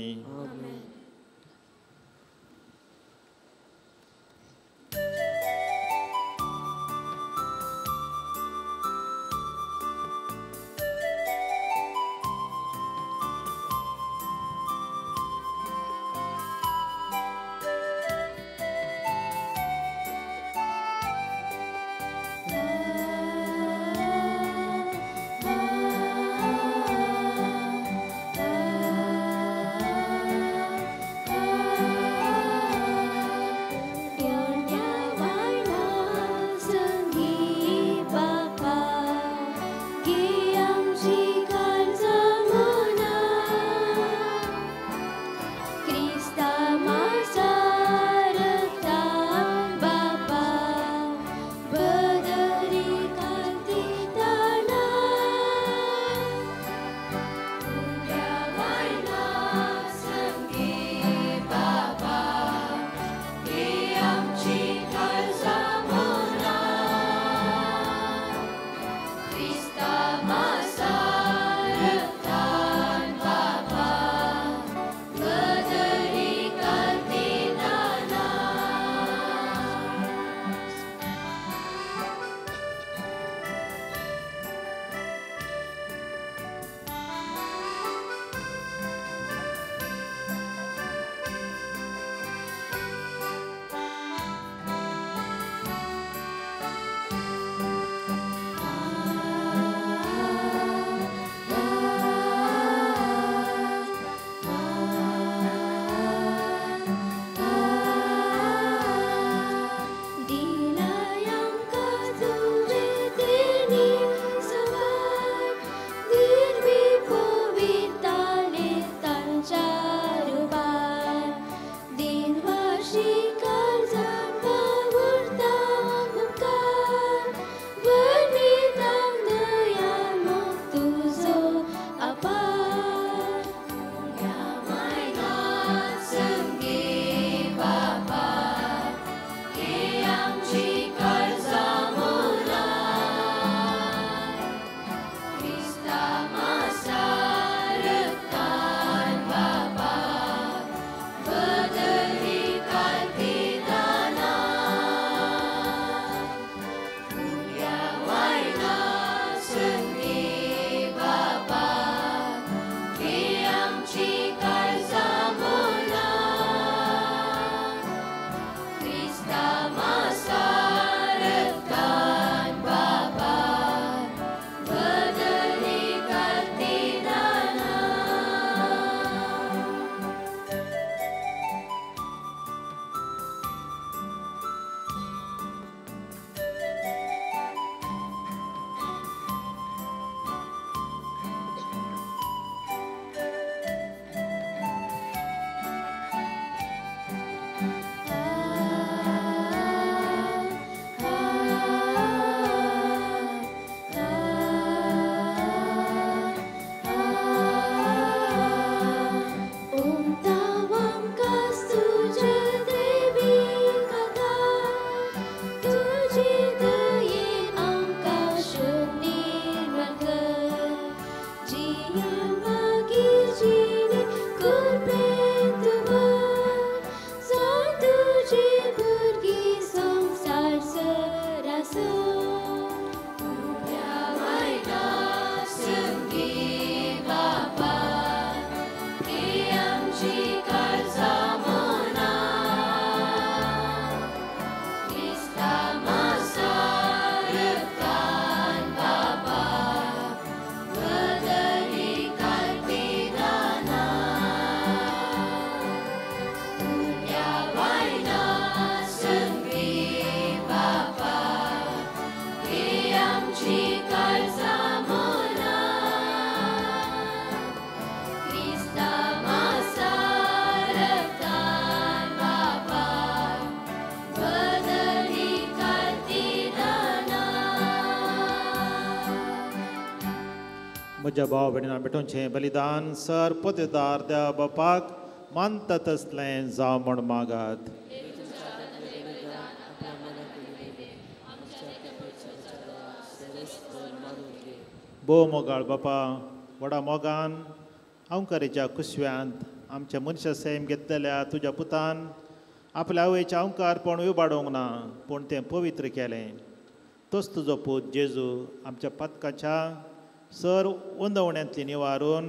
[SPEAKER 2] म्हज्या भाव भयणींना भेटोवचें बलिदान सर पददार त्या बापाक मानता तसलें जावं म्हण मागात. भोव मोगाळ बापा, व्हडा मोगान अवकारीच्या कुशव्यांत आमच्या मनशा सैम घेतलेल्या तुज्या पुतान आपल्या आवयचें अवकारपण विबाडोवंक ना, पूण तें पवित्र केलें. तोच तुजो पूत जेजू आमच्या पातकाच्या सर वंदवण्यांतली निवारून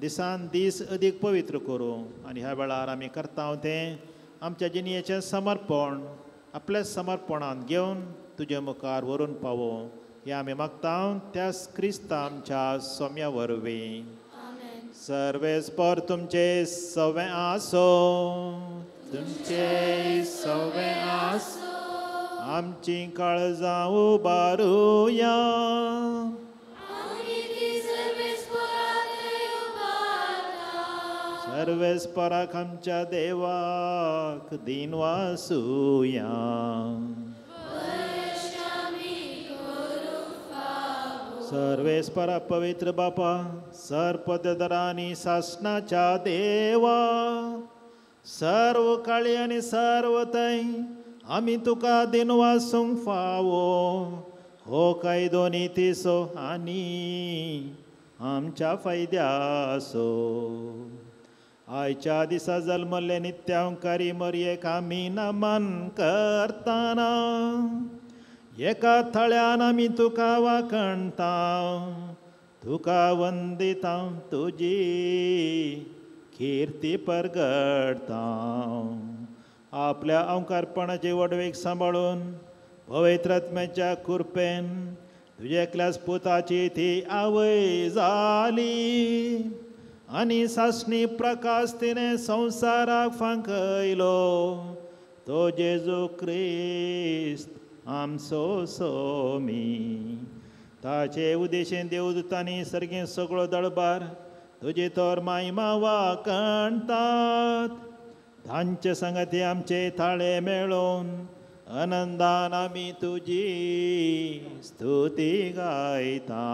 [SPEAKER 2] दिसान दीस अदीक पवित्र करूं. आनी ह्या वेळार आमी करता तें आमच्या जिणयेचें समर्पण आपल्या समर्पणान घेवन तुजे मुखार व्हरून पावो. हें आमी मागता त्याच क्रिस्त आमच्या सोम्या वरवीं. सर्वेस्पर तुमचे सवे आसो, तुमचे सवे आसो, आमची काळजां उबारुया. सर्वेस्पराक आमच्या देवाक दिन वासुया. सर्वेस्परा पवित्र बापा, सरपदरांनी शासनाच्या देवा, सर्व काळी आनी सर्व थंय आमी तुका दिन वासूंक फावो. हो कायदो नितीसो आनी आमच्या फायद्यासो. आयच्या दिसा जल्मल्ले नित्यांकारी मरयेक आमी नमन करतना एका थळ्यान आमी तुका वाखणता, तुका वंदिता, तुजी किर्ती परगडता. आपल्या अवकारपणाचे वडवेक सांबाळून पवित्र आत्म्याच्या कृपेन तुजे एकल्याच पुताची ती आवय जाली आनी सासणी प्रकाश तिणें संवसाराक फांकयलो. तो जेजू क्रिस्त आमचो सोमी. ताचे उदेशेन देवदूतांनी सर्गें सगळो दळबार तुजी तोर महिमा वाखणटात. तांचे संगती आमचे थाळे मेळोवन आनंदान आमी तुजी स्तुती गायता.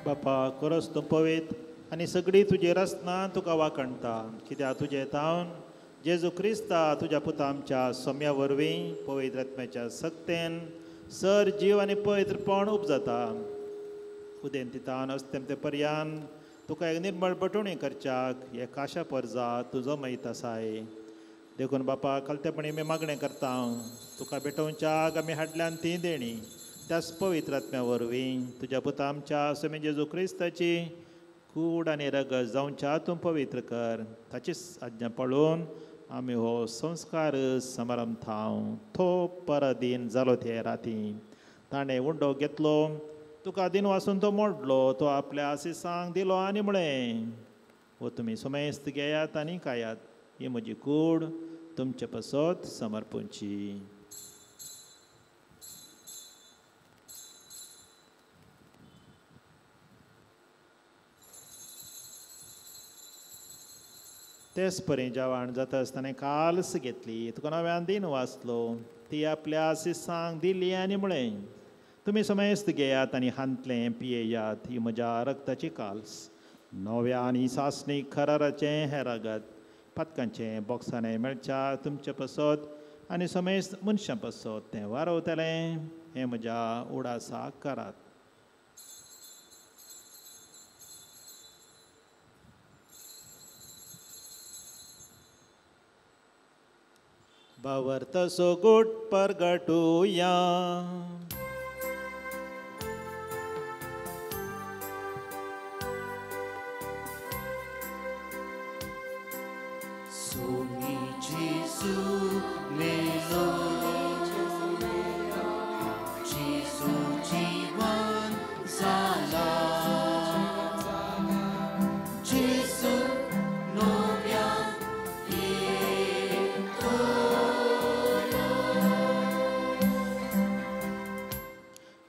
[SPEAKER 2] बापा, खरोच तूं पवित्र आनी सगळी तुजी रचना तुका वाखणटा. कित्याक तुजे तावन जेजू क्रिस्ता तुज्या पुता आमच्या सोम्या वरवीं पवित्र आत्म्याच्या सक्तेन सर जीव आनी पवित्रपण उपजता. उदेन तितान अस्तेम ते पर्यान तुका एक निर्मळ बटवणी करच्याक हे काशा परजा तुजो मैत आसाय. देखून बापा, कलतेपणी मी मागणें करता तुका भेटोवच्याक आमी हाडल्यान ती देणी त्याच पवित्र आत्म्या वरवीं तुज्या पुता आमच्या सोम्या जेजू क्रिस्ताची कूड आनी रगत जावच्या तूं पवित्र कर. ताचीच आज्ञा पळोवन आमी हो संस्कार समारंभ थांव तो परदीन जालो ते राती. ताणें उंडो घेतलो, तुका दिन वासून तो मोडलो, तो आपल्या आशिसांक दिलो आनी म्हळें, हो तुमी सुमेस्त घेयात आनी खायात. ही म्हजी कूड तुमचे पसत समर्पूंची. तेच परी जेवण जाता आसतना काल्स घेतली, तुका नव्यान दिन वाचलो, ती आपल्या आशिसांक दिली आनी म्हळें, तुमी समेस्त घेयात आनी हांतलें पियेयात. ही म्हज्या रक्ताची काल्स, नव्या आनी सासणी खराराचें हें रगत. पातकांचें बॉक्सांनी मेळच्या तुमचे पसत आनी समेस्त मनशां पसत तें वारवतलें. हें म्हज्या उडासाक करात. भावर्तसो गुट परगटुया.
[SPEAKER 7] सोमी जेसू मेलो जेसू जीवन जाला जेसू नव्या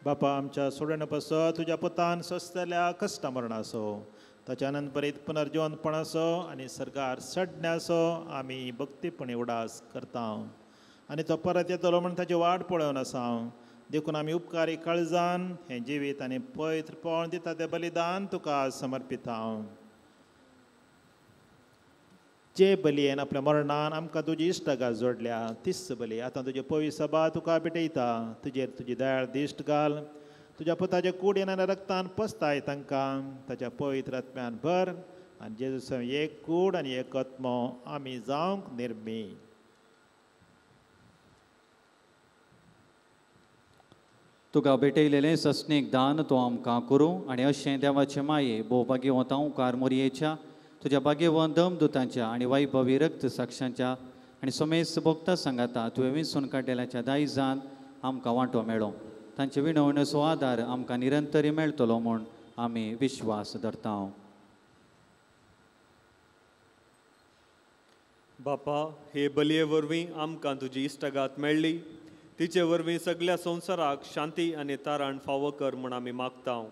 [SPEAKER 2] बापा आमच्या सोडण पसो तुझ्या पुतान सस्तल्या कष्ट मरणासो ताच्या नंतरीत पुनर्जीवनपणाचो आनी सरकार सडण्याचो आमी भक्तीपणी उडास करता आनी तो परत येतलो म्हण ताची वाट पळोवन आसा. देखून आमी उपकारी काळजान हें जिवीत आनी पवित्र पोळ दिता तें बलिदान तुका समर्पिता. जे बलयेन आपल्या मरणान आमकां तुजी इश्टगाळ जोडल्या तीच बली आतां तुजी पवित्र सभा तुका भेटयता. तुजेर तुजी दयाळ दिश्ट घाल. तुज्या पुताच्या कुडीन आनी रक्तान पसताय तांकां ताच्या पवित्र आत्म्यान भर आनी जेजूस एक कूड आनी एक आत्मो आमी जावंक निर्मी.
[SPEAKER 10] तुका भेटयलेलें सस्नेक दान तूं आमकां करूं आनी अशें देवाचे माये भोव भाग्यवंत ओंकार मोरयेच्या तुज्या भाग्यवंत दमदुतांच्या आनी वैभवी रक्त साक्षांच्या आनी समेस्त भक्तां सांगाता तुवें विंचून काडलेल्याच्या दायजान आमकां वांटो मेळो. तांचे विणवणेचो आदार आमकां निरंतरी मेळटलो म्हूण आमी विश्वास धरता.
[SPEAKER 6] बापा हे बलये वरवीं आमकां तुजी इश्टगात मेळ्ळी. तिचे वरवीं सगळ्या संवसाराक शांती आनी तारण फावो कर म्हूण आमी मागता.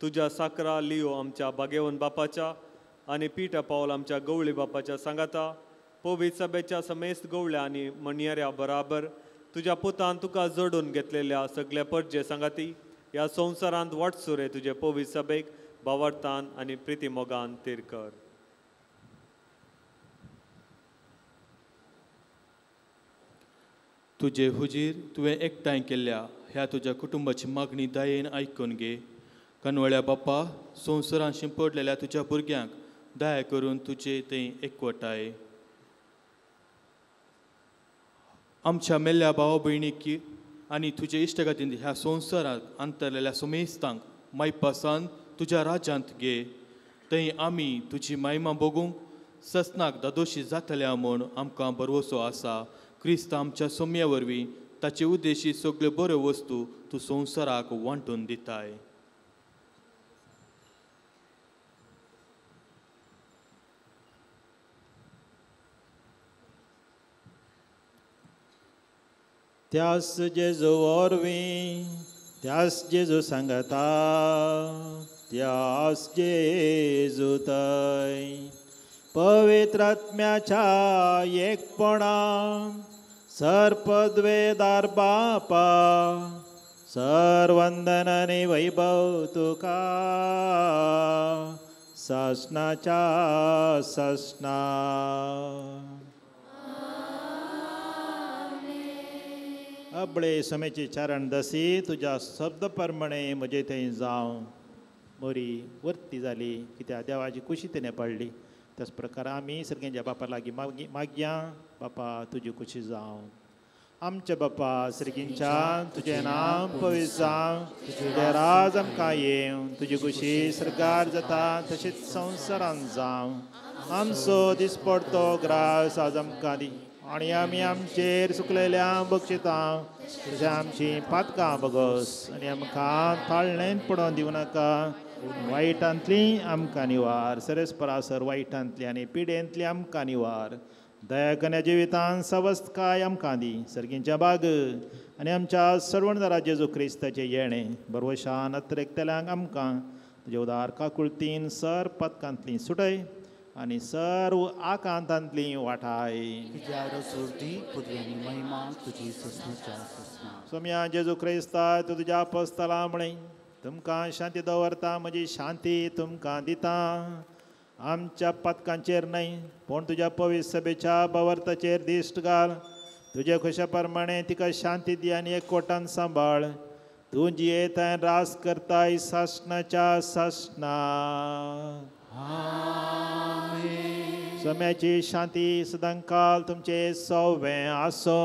[SPEAKER 6] तुज्या साकरा लियो आमच्या भाग्यवंत बापाच्या आनी पिठा पावल आमच्या गवळी बापाच्या सांगाता पवित्र सभेच्या समेस्त गवळ्या आनी मणयाऱ्या बराबर तुज्या पुतान तुका जोडून घेतलेल्या सगळ्या परजे सांगाती ह्या संवसारांत वटसुरे तुजे पवित्र सभेक भावार्थान आनी प्रिती मोगान तीर कर.
[SPEAKER 11] तुजे हुजीर तुवें एकठांय केल्ल्या ह्या तुज्या कुटुंबाची मागणी दयेन आयकून घे. कनवळ्या बाप्पा संवसारांत शिंपडलेल्या तुज्या भुरग्यांक दया करून तुजे थंय एकवटाय. आमच्या मेल्ल्या भावा भयणीक आनी तुजे इश्टगातीन ह्या संवसारांत अंतरलेल्या समेस्तांक मायपासान तुज्या राज्यांत घे. थंय आमी तुजी महिमा भोगूंक ससनाक दादोशी जातल्या म्हूण आमकां भरवसो आसा. क्रिस्त आमच्या सोम्या वरवीं ताचे उद्देशी सगल्यो बऱ्यो वस्तू तूं संवसाराक वांटून दिताय.
[SPEAKER 2] त्यास जेजू वरवीं त्यास जेजू सांगता त्यास जेजू थंय पवित्र आत्म्याच्या एकपणा सर्पद्वेदार बापा सर्वंदन आनी वैभव तुका ससनाच्या ससना. अबळे समेची चारण दसी तुज्या शब्द प्रमाणे म्हजे थंय जावं मोरी वर्ती जाली कित्याक देवाची कुशी तेणे पडली. त्याच प्रकार आमी सर्गेंच्या बापा लागीं मागया बापा तुजी कुशी जावं. आमचे बापा सर्गींच्या तुजें नांव पवित्र जावं तुजें राज आमकां येवं तुजी कुशी सरकार जाता तशीच संवसारांत जावं. आमचो दिसपडतो ग्रास आज आमकां दी आनी आमी आमचेर सुकलेल्या बक्षिता तशें आमची पातकां बगोस आनी आमकां ताळणेन पडोवन दिवं नाका वायटांतली आमकां निवार. सरस्परासर वायटांतली आनी पिडेंतली आमकां निवार. दया कन्या जिवितांत सवस्त काय आमकां दी सर्गींच्या बाग आनी आमच्या सर्वणदारा जेजू क्रिस्ताचें येणें बरवशान अत्रेकतेल्यांक आमकां तुजे उदार काकुळतीन सर पदकांतली सुटय आनी सर्व आकांतांतली वाटाय. सोम्या जेजू क्रिस्ता तूं तुज्या अपोस्तलां म्हणय तुमकां शांती दवरता म्हजी शांती तुमकां दिता. आमच्या पदकांचेर न्हय पूण तुज्या पवित्र सभेच्या भावार्थाचेर दिश्ट घाल. तुजे खुशा प्रमाणे तिका शांती दी आनी एकवटान सांबाळ. तूं जियेताय रास करताय सासणाच्या सासणा.
[SPEAKER 7] आमेन.
[SPEAKER 2] सोम्याची शांती सदांकाल तुमचे सवे आसो.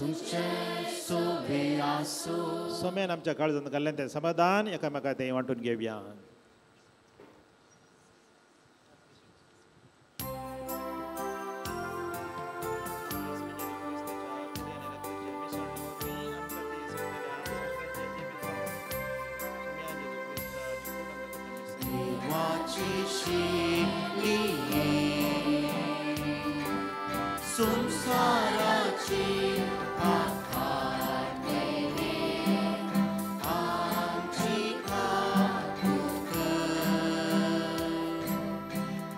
[SPEAKER 7] तुमचे सोबे आसो.
[SPEAKER 2] सोम्यान आमच्या काळजांत घाल्लें तें समाधान एकामेका तें वांटून घेवया.
[SPEAKER 7] देवाची शेली संसाराची आकार देणे आमची काकूक.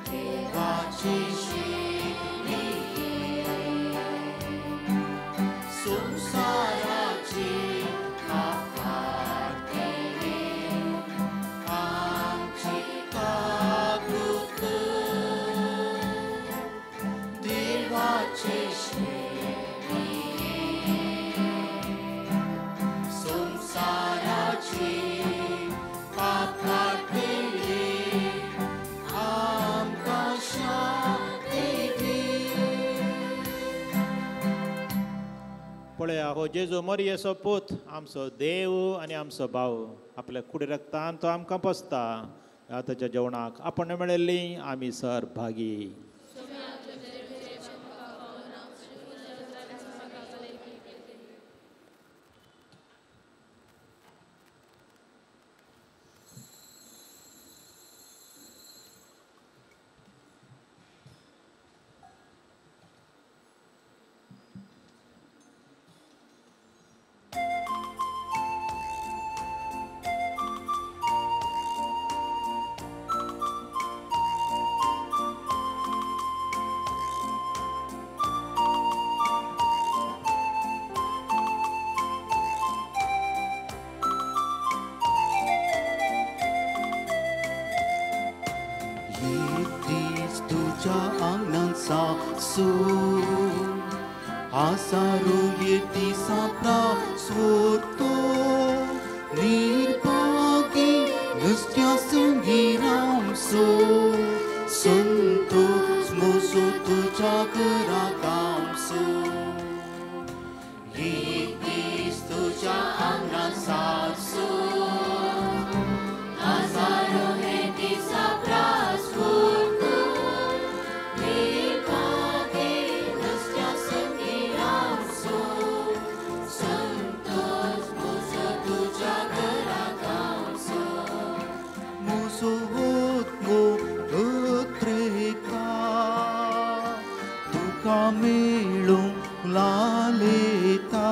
[SPEAKER 7] देवाची शेली संसाराची आकार देणे आमची काकूक. देवाची संसाराची आकार देणे आमकां शांती दी.
[SPEAKER 2] पळया हो जेजू मोरयेचो पूत आमचो देव आनी आमचो भाव आपल्या कुडी रक्तान तो आमकां पोसता. आतांच्या जेवणाक आपण मेळिल्ली आमी सर भागी.
[SPEAKER 7] तुझ्या अंगणात सासून आसारू येती सापरा स्वरतो. निर्भागी नुसत्या संगी रामसो संतोष मोसो तुझ्या घरात आमचो. येतीस तुझ्या अंगणात सासून आसारू येती सापरा स्वरतो. मेळूंक लालेता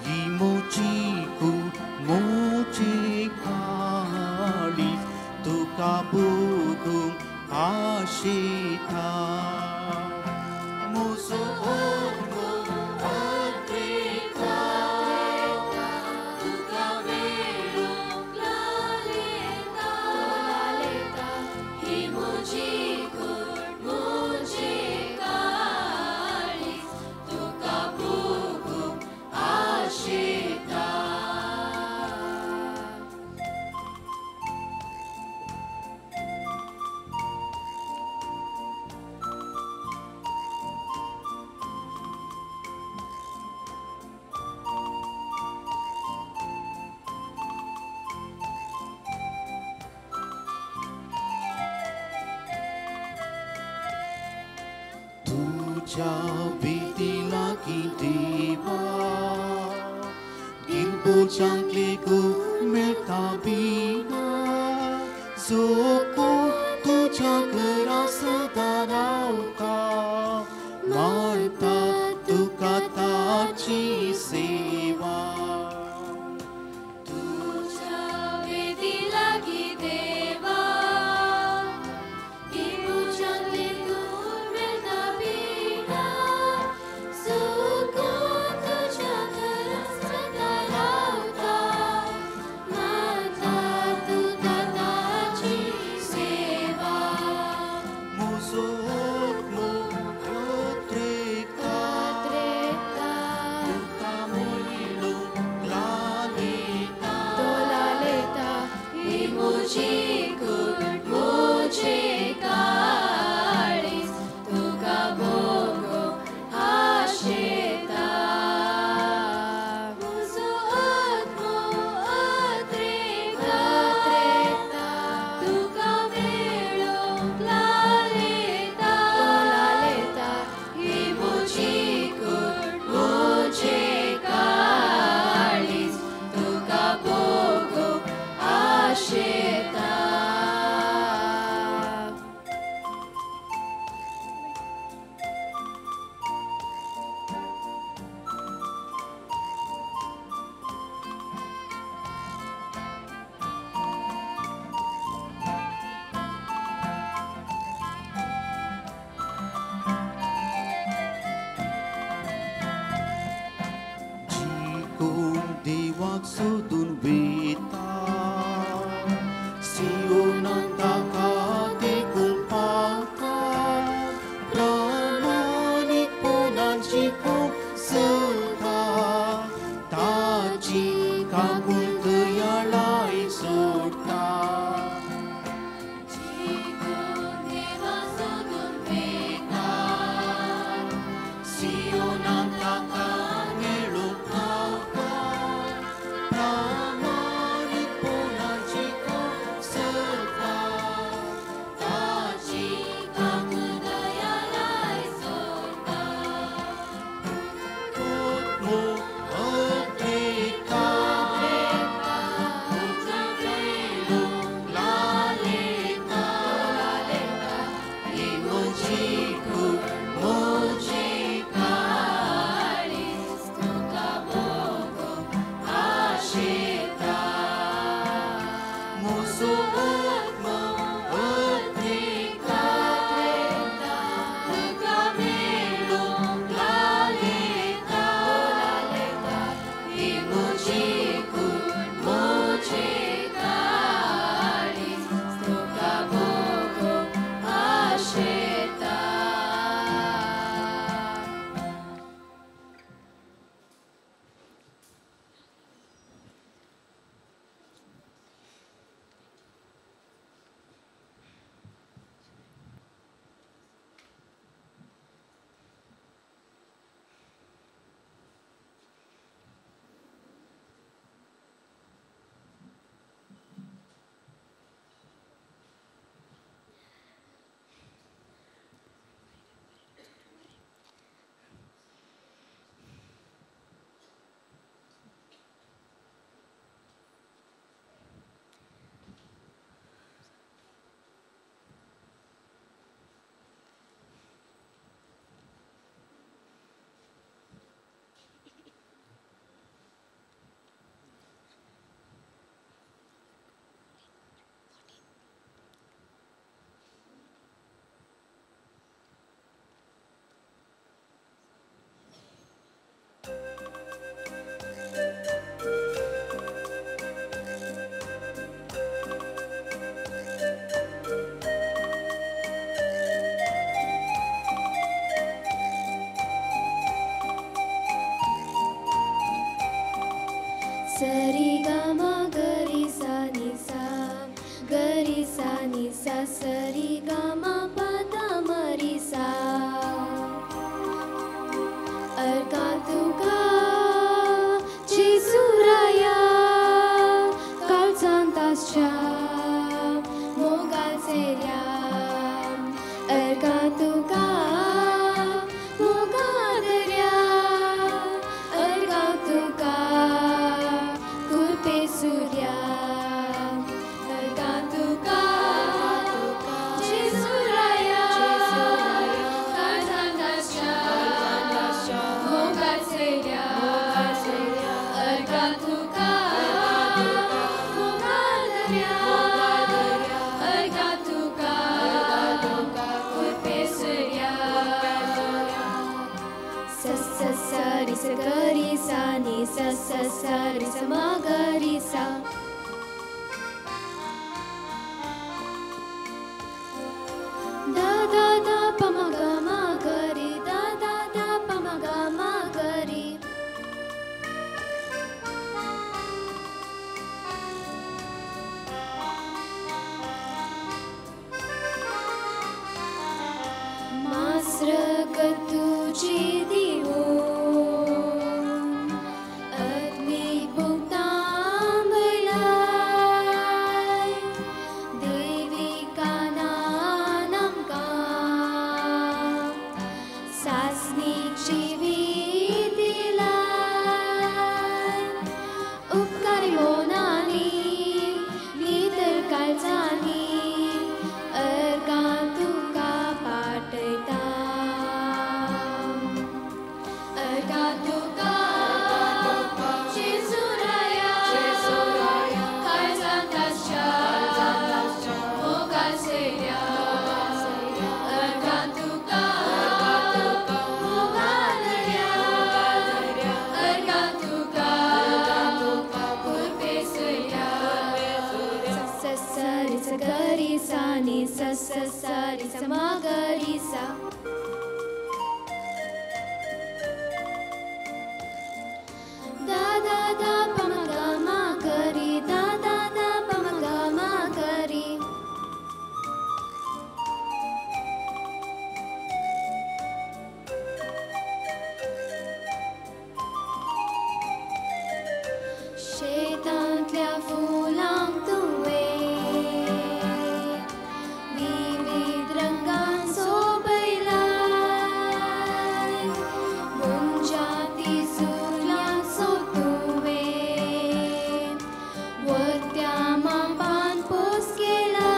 [SPEAKER 7] ही मोची कूट मोचे काळी तुका बघूंक आशेता. मोसो तुझ्या भीतीला की देवा गिरबोचांकले गो मेळटा बिना. जोको तुझ्या घरा सदा रावता मारता तुका ताची सेवा. Come
[SPEAKER 1] सा नि सा स रि ग म प ध म रि सा अर्का तुका जेसुराया कालचांतासच्या मोगाचेल्या अर्का तुका मोगादर्या अर्का तुका कुर्पे सूर्या अर्का तुका जेसुराया कालचांतासच्या मोगाचेल्या अर्का तुका मोगादर्या अर्का तुका कुर्पे सूर्या स स स रि स ग रि सा नि स स स रि स म ग रि सा द द द प म ग म ग रि द द द प म ग म ग रि मास्रक तुझी दिवो अग्नि भुक्तांबलाय देविका नानमका सासनीची दिलाय उपकारी होनानी नितर कालचानी अर्का तुका पाटयता अर्का तुका जेसुराया कालचांतासच्या मोगाचेल्या अर्का तुका मोगादर्या अर्का तुका कुर्पे सूर्या स स रि स ग रि सा नि स स स रि स म ग रि सा द द द प म ग म ग रि द द द प म ग म ग रि शेतांतल्या फुलांक तुवें विविध रंगान सोबयलाय मुंजाती सुर्यांक सोदुवें वत्या मांपान पोस केलाय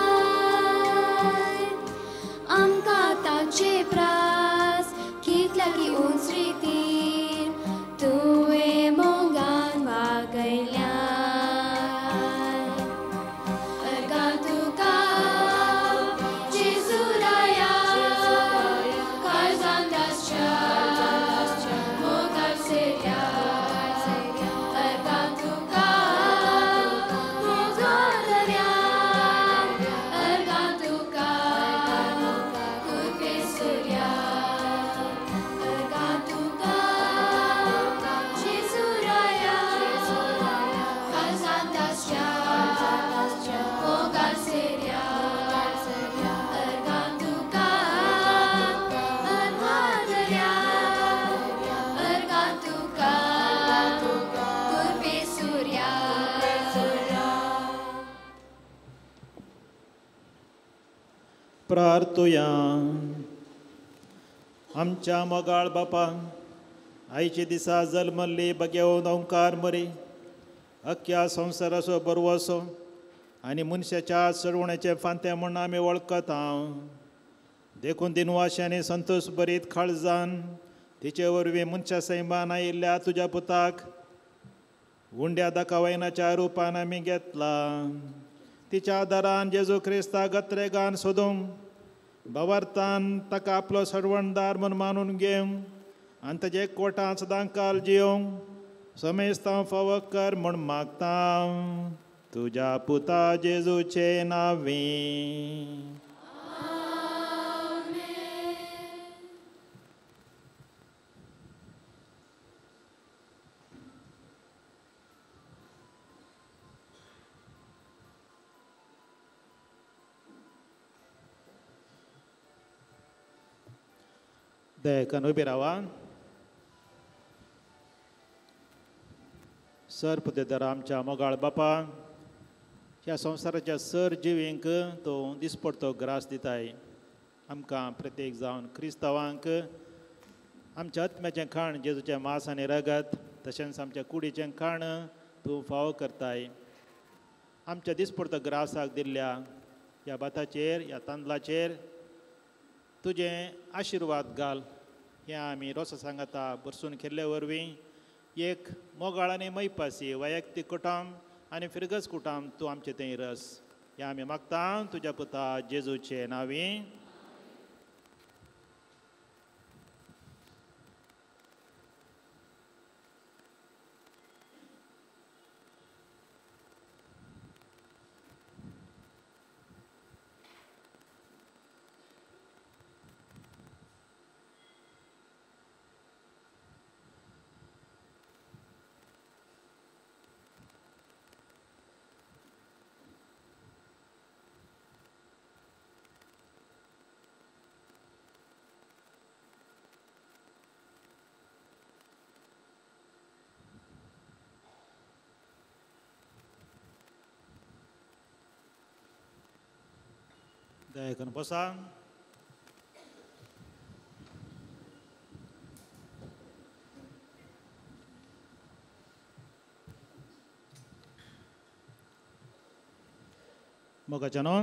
[SPEAKER 1] आमकां ताचे प्रास कितल्या की उंच रितीन तुवें मोगान वागयल्या अर्का तुका जेसुराया कालचांतासच्या मोगाचेल्या अर्का तुका मोगादर्या अर्का तुका कुर्पे सूर्या अर्का तुका जेसुराया कालचांतासच्या मोगाचेल्या अर्का तुका मोगादर्या अर्का तुका कुर्पे सूर्या
[SPEAKER 2] प्रार्थुया आमच्या मोगाळ बापा आयचे दिसा जल्मल्ली बगेवन ओंकार मरी अख्ख्या संवसाराचो बरो असो आनी मनशाच्या चडवण्याचें फांतें म्हूण आमी वळखता देखून दिनवाशांनी संतोश बरीत काळजान तिचे वरवीं मनशा सैमान आयिल्ल्या तुज्या पुताक उंड्या दाखवायनाच्या रुपान आमी घेतला तिच्या आदारान जेजू क्रिस्ताक गत्रेगान सोदूंक भवार्थान ताका आपलो सडवणदार म्हूण मानून घेवंक आनी ताचे कोटां सदां काल जियोंक समेस्तांव फावो कर म्हूण मागता तुज्या पुता जेजूचे नांवी दयेकान उबी रावा. सर पुतेदार आमच्या मोगाळ बापा, ह्या संवसाराच्या सर जिवींक तो दिसपडतो ग्रास दिताय. आमकां प्रत्येक जावन क्रिस्तांवांक आमच्या आत्म्याचें खाण जेजूचें मांस आनी रगत, तशेंच आमच्या कुडीचें खाण तूं फावो करताय. आमच्या दिसपडतो ग्रासाक दिल्ल्या ह्या भाताचेर, ह्या तांदळाचेर तुजें आशिर्वाद घाल. हें आमी रोसा सांगाता बरसून केल्ले वरवीं एक मोगाळ आनी मैपासी वैयक्तीक कुटुंब आनी फिरगस कुटुंब तूं आमचें थंय रस. हें आमी मागता तुज्या पुता जेजूचे नांवीं. दयेकान बसा. मोगाच्यानो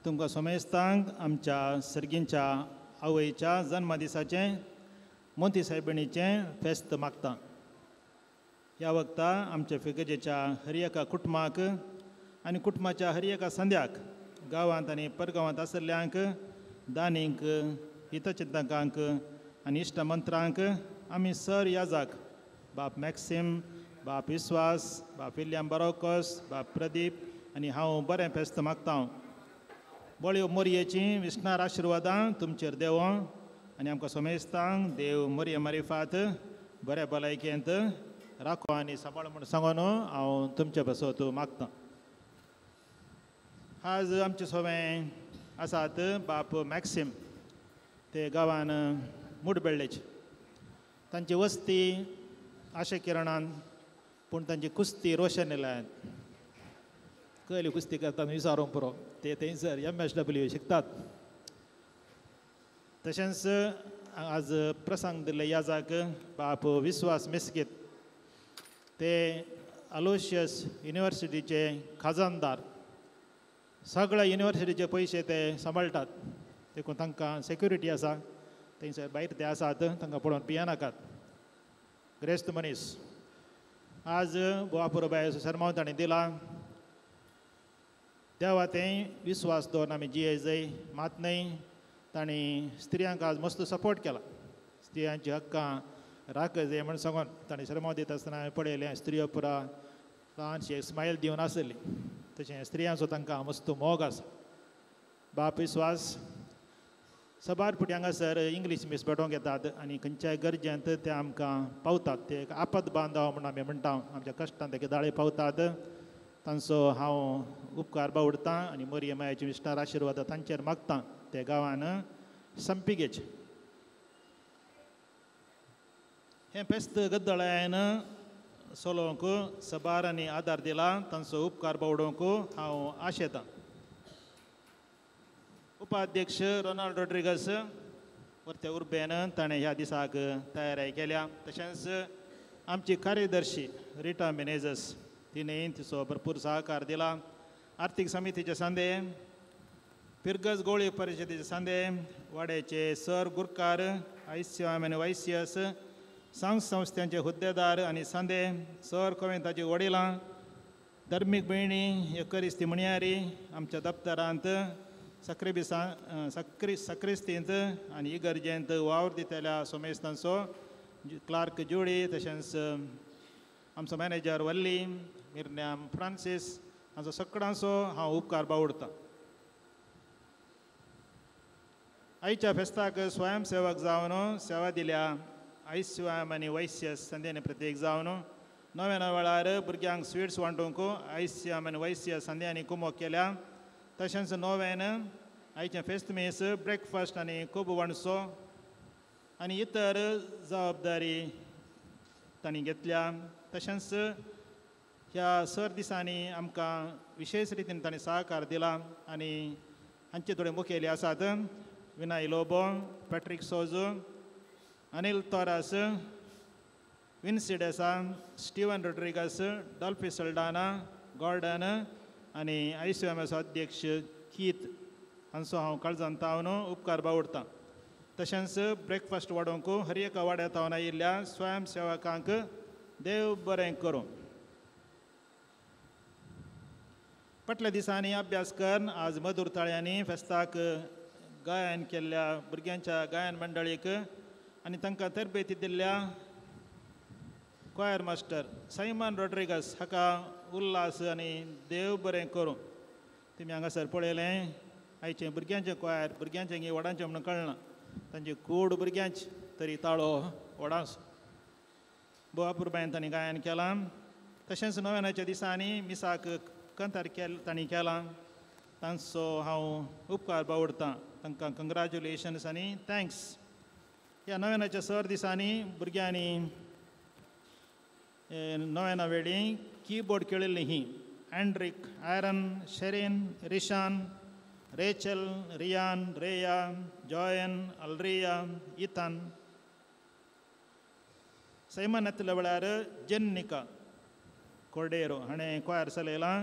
[SPEAKER 2] तुमकां समेस्तांक आमच्या सर्गींच्या आवयच्या जन्मदिसाचें मोती सायबिणीचें फेस्त मागता. ह्या वक्ता आमच्या फिगजेच्या हर एका कुटुंबाक आनी कुटुंबाच्या हर एका संद्याक गांवांत आनी परगांवांत आसल्ल्यांक दानींक, हितचिंतकांक आनी इश्टमंत्रांक आमी सर याजाक बाप मॅक्सिम, बाप विस्वास, बाप विल्यम बारोकस, बाप प्रदीप आनी हांव बरें फेस्त मागता. बळ्यो मोरयेची विस्नार आशिर्वादां तुमचेर देवो आनी आमकां समेस्तांक देव मोरये मारिफात बऱ्या भलायकेंत राखो आनी सांबाळ म्हूण सांगून हांव तुमचे बसत मागतां. आज आमचे सोवें आसात बाप मॅक्सिम, ते गांवान मुडबेळ्ळेचे. तांची वस्ती आशे किरणान पूण तांची कुस्ती रोशन लायत. कहली कुस्ती करतात विचारूंक पुरो, ते थंयसर MSW शिकतात. तशेंच आज प्रसंग दिल्ले याजाक बाप विस्वास मेस्कीत, ते अलोशियस युनिवर्सिटीचे खजानदार. सगळ्या युनिवर्सिटीचे पयशे ते सांबाळटात. देखून तांकां सेक्युरिटी आसा, थंयसर भायर ते आसात, तांकां पळोवन पियेनाकात. ग्रेस्त मनीस. आज बोवापुरो बाय सरमाव ताणें दिला. देवा तें विस्वास दवरून आमी जिये जाय. मात न्हय, तांणी स्त्रियांक आज मस्त सपोर्ट केला. स्त्रियांची हक्कां राख जाय म्हण सांगून ताणें सरमाव दिता आसतना हांवें पळयलें स्त्रियो पुरा ल्हानशी स्मायल दिवन आसली. तशें स्त्रियांचो तांकां मस्त मोग आसा. बाप विस्वास सबार पुटी हांगासर इंग्लीश मीस पेटोवंक येतात आनी खंयच्याय गरजेंत ते आमकां पावतात. ते एक आपत बांदव म्हूण आमी म्हणटा. आमच्या कश्टान ते दाळे पावतात. तांचो हांव उपकार बावडतां आनी मोरये मायाची विस्तार आशिर्वाद तांचेर मागतां. ते गांवान संपिगेचे हें फेस्त गद्दळायन चलोवंक सबारांनी आदार दिला. तांचो उपकार बावडोवंक हांव आशेतां. उपाध्यक्ष रोनाल्ड रोड्रिगस परते उर्बेन ताणें ह्या दिसाक तयारी केल्या. तशेंच आमची कार्यदर्शी रिटा मेनेझस तिणें तिचो भरपूर सहकार दिला. आर्थीक समितीचे सांदे, फिरगस गोळी परिशदेचे सांदे, वाड्याचे सर गुरकार, ICOM आनी YCS संस्थांचे हुद्देदार आनी सांदे, सर कोवेंताची वडिलां, धर्मीक भयणी, एकरिस्ती म्हणयारी, आमच्या दफ्तरांत सक्रिस्तींत आनी इगर्जेंत वावर दितल्या सोमेस्तांचो क्लार्क जोडी, तशेंच आमचो मॅनेजर वल्ली, मिर्न्याम फ्रांसीस हांचो सगळ्यांचो हांव उपकार बावडतां. आयच्या फेस्ताक स्वयंसेवक जावन सेवा दिल्या ICOM आनी YCS संदेनी प्रत्येक जावन नव्या वेळार भुरग्यांक स्विट्स वांटूंक ICOM आनी YCS संद्यांनी कुमोक केल्या. तशेंच नोवेन आयचें फेस्त मीस ब्रेकफास्ट आनी खूब वणसो आनी इतर जबाबदारी तांणी घेतल्या. तशेंच ह्या सर दिसांनी आमकां विशेश रितीन तांणी सहकार दिला आनी हांचे थोडे मुखेली आसात. विनाय लोबो, पॅट्रिक सोजो, Anil Tora's, विन्सिडेसा, Steven Rodrigues, डॉल्फी Saldanha, Gordon आनी ICMS अध्यक्ष कीत हांचो हांव काळजान तावन उपकार बावडटां. तशेंच ब्रेकफास्ट वाडोवंक हर एका वाड्या तावन आयिल्ल्या स्वयंसेवकांक देव बरें करूं. फाटल्या दिसांनी अभ्यास करून आज मधुर ताळयांनी फेस्ताक गायन केल्ल्या भुरग्यांच्या गायन मंडळीक आनी तांकां तरबेती दिल्ल्या क्वायर मास्टर सायमन रोड्रिगस हाका उल्हास आनी देव बरें करूं. तुमी हांगासर पळयलें आयचें भुरग्यांचें क्वायर भुरग्यांचें गी व्हडांचें म्हणून कळना. तांचे कूड भुरग्यांचे तरी ताळो व्हडांचो. भोव अपुरबायेन तांणी गायन केलां. तशेंच नव्यानाच्या दिसांनी मिसाक कंथार तांणी केलां. तांचो हांव उपकार बावडटां. तांकां कंग्रॅच्युलेशन्स आनी थँक्स. ह्या नव्यानाच्या सर दिसांनी भुरग्यांनी नव्याना वेळी कीबोर्ड खेळिल्लीं ही एंड्रीक, आयरन, शेरीन, रिशान, रेचल, रियान, रेया, जॉयन, अल्रिया, इथान. सैमन येतल्या वेळार जेन्निका कोर्डेरो हाणें क्वायर चलयलां.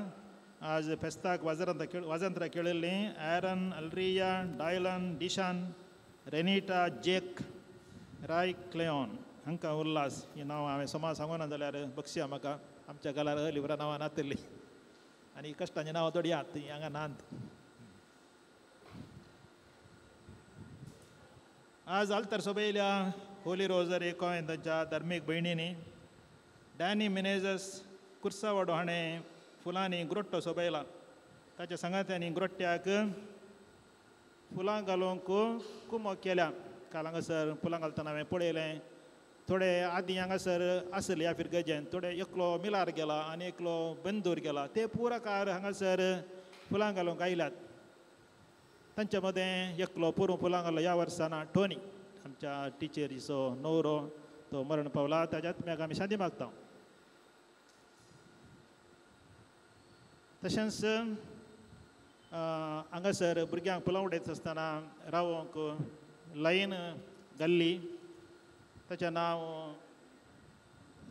[SPEAKER 2] आज फेस्ताक वाजंत्रां खेळिल्लीं आयरन, अल्रिया, डायलन, डिशान, रेनिटा, जेक, राय क्लेऑन हांकां उल्हास. ही नांवां हांवें समाज सांगूना जाल्यार बक्षिया म्हाका. आमच्या गालार लिबरां नांवां नातलीं आनी कश्टांचीं नांवां थोडीं आहात तीं हांगा नात. आज आल्तर सोबयल्या होली रोजरी कोयंतांच्या धार्मीक भयणींनी डॅनी मिनेझस कुर्सावाडो हाणें फुलांनी ग्रोट्टो सोबयला. ताच्या सांगात्यांनी ग्रोट्ट्याक फुलां घालूंक कुमो केल्या. काल हांगासर फुलां घालतना हांवें पळयलें. थोडे आदीं हांगासर आसले ह्या फिरगेजेन. थोडे एकलो मिलार गेला आनी एकलो बंदूर गेला. ते पुराकार हांगासर फुलां घालूंक आयल्यात. तांच्या मदें एकलो पुरू फुलां घालो ह्या वर्साना टोनी आमच्या टिचरीचो न्हवरो. तो मरण पावला. ताच्या आत्म्याक आमी शांती मागता. तशेंच हांगासर भुरग्यांक फुलां उडयत आसतना रावोंक लायन घाल्ली. ताचें नांव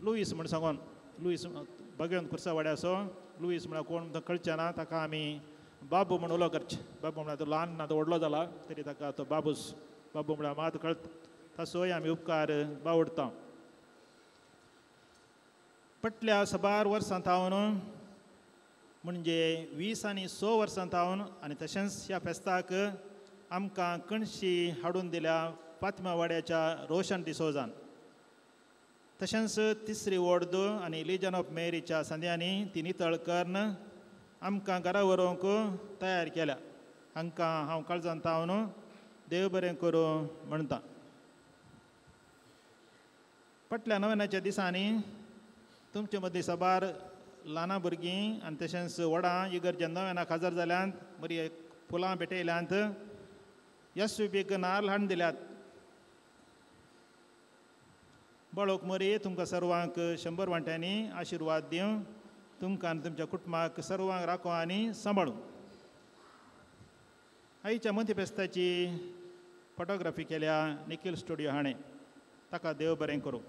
[SPEAKER 2] लुईस म्हूण सांगून. लुईस भगवंत कुर्सावाड्याचो लुईस म्हळ्यार कोण तो कळचें ना. ताका आमी बाबू म्हूण उलो करचें. बाबू म्हळ्यार तो ल्हान ना, तो व्हडलो जाला तरी ताका तो बाबूस. बाबू म्हळ्यार मात कळटा. ताचोय आमी उपकार बावडटा. फाटल्या साबार वर्सां तावन म्हणजे 20 आनी 6 वर्सां तावन आनी तशेंच ह्या फेस्ताक आमकां कणशी हाडून दिल्या फातिमा वाड्याच्या रोशन डिसोजान. तशेंच तिसरी वर्द आनी लिजन ऑफ मेरीच्या संद्यांनी ती नितळ करून आमकां घरा व्हरूंक तयार केल्या. हांकां हांव काळजान तावन देव बरें करूं म्हणटा. फाटल्या नव्यानाच्या दिसांनी तुमचे मदीं साबार ल्हान भुरगीं आनी तशेंच व्हडां इगर्जेन नव्यानाक हजर जाल्यांत. बरी फुलां भेटयल्यांत. यस्वीबीक नाल्ल हाडून दिल्यात. बाळोक मरी तुमकां सर्वांक 100 वांट्यांनी आशिर्वाद दिवं. तुमकां आनी तुमच्या कुटुंबाक सर्वांक राखो आनी सांबाळूं. आयच्या मंती फेस्ताची फोटोग्राफी केल्या निखील स्टुडियो हाणें. ताका देव बरें करूं.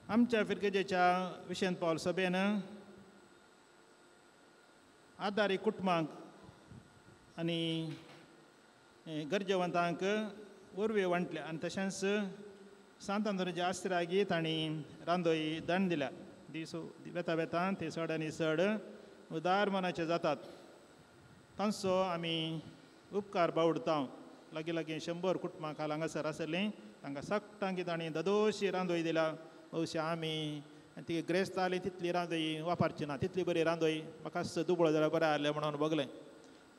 [SPEAKER 2] आमच्या फिरगेजेच्या विशेंत पावल सभेन आदारी कुटुंबांक आनी गरजेवंतांक वरवी वांटल्या. आनी तशेंच सांतांदोरच्या आस्त्रागी तांणी रांदोई दंड दिल्या. दीस वेता वेतान ते चड आनी चड उदार मनाचे जातात. तांचो आमी उपकार बावडता. लागीं लागीं 100 कुटुंबां काल हांगासर आसलीं. तांकां सगळ्यांक तांणी ददोशी रांदोई दिल्या. भविश्य आमी ती ग्रेस्त जाली तितली रांदोई वापरची ना. तितली बरी रांदोई म्हाका दुबळो जाल्यार बरें आहलें म्हणून बगलें.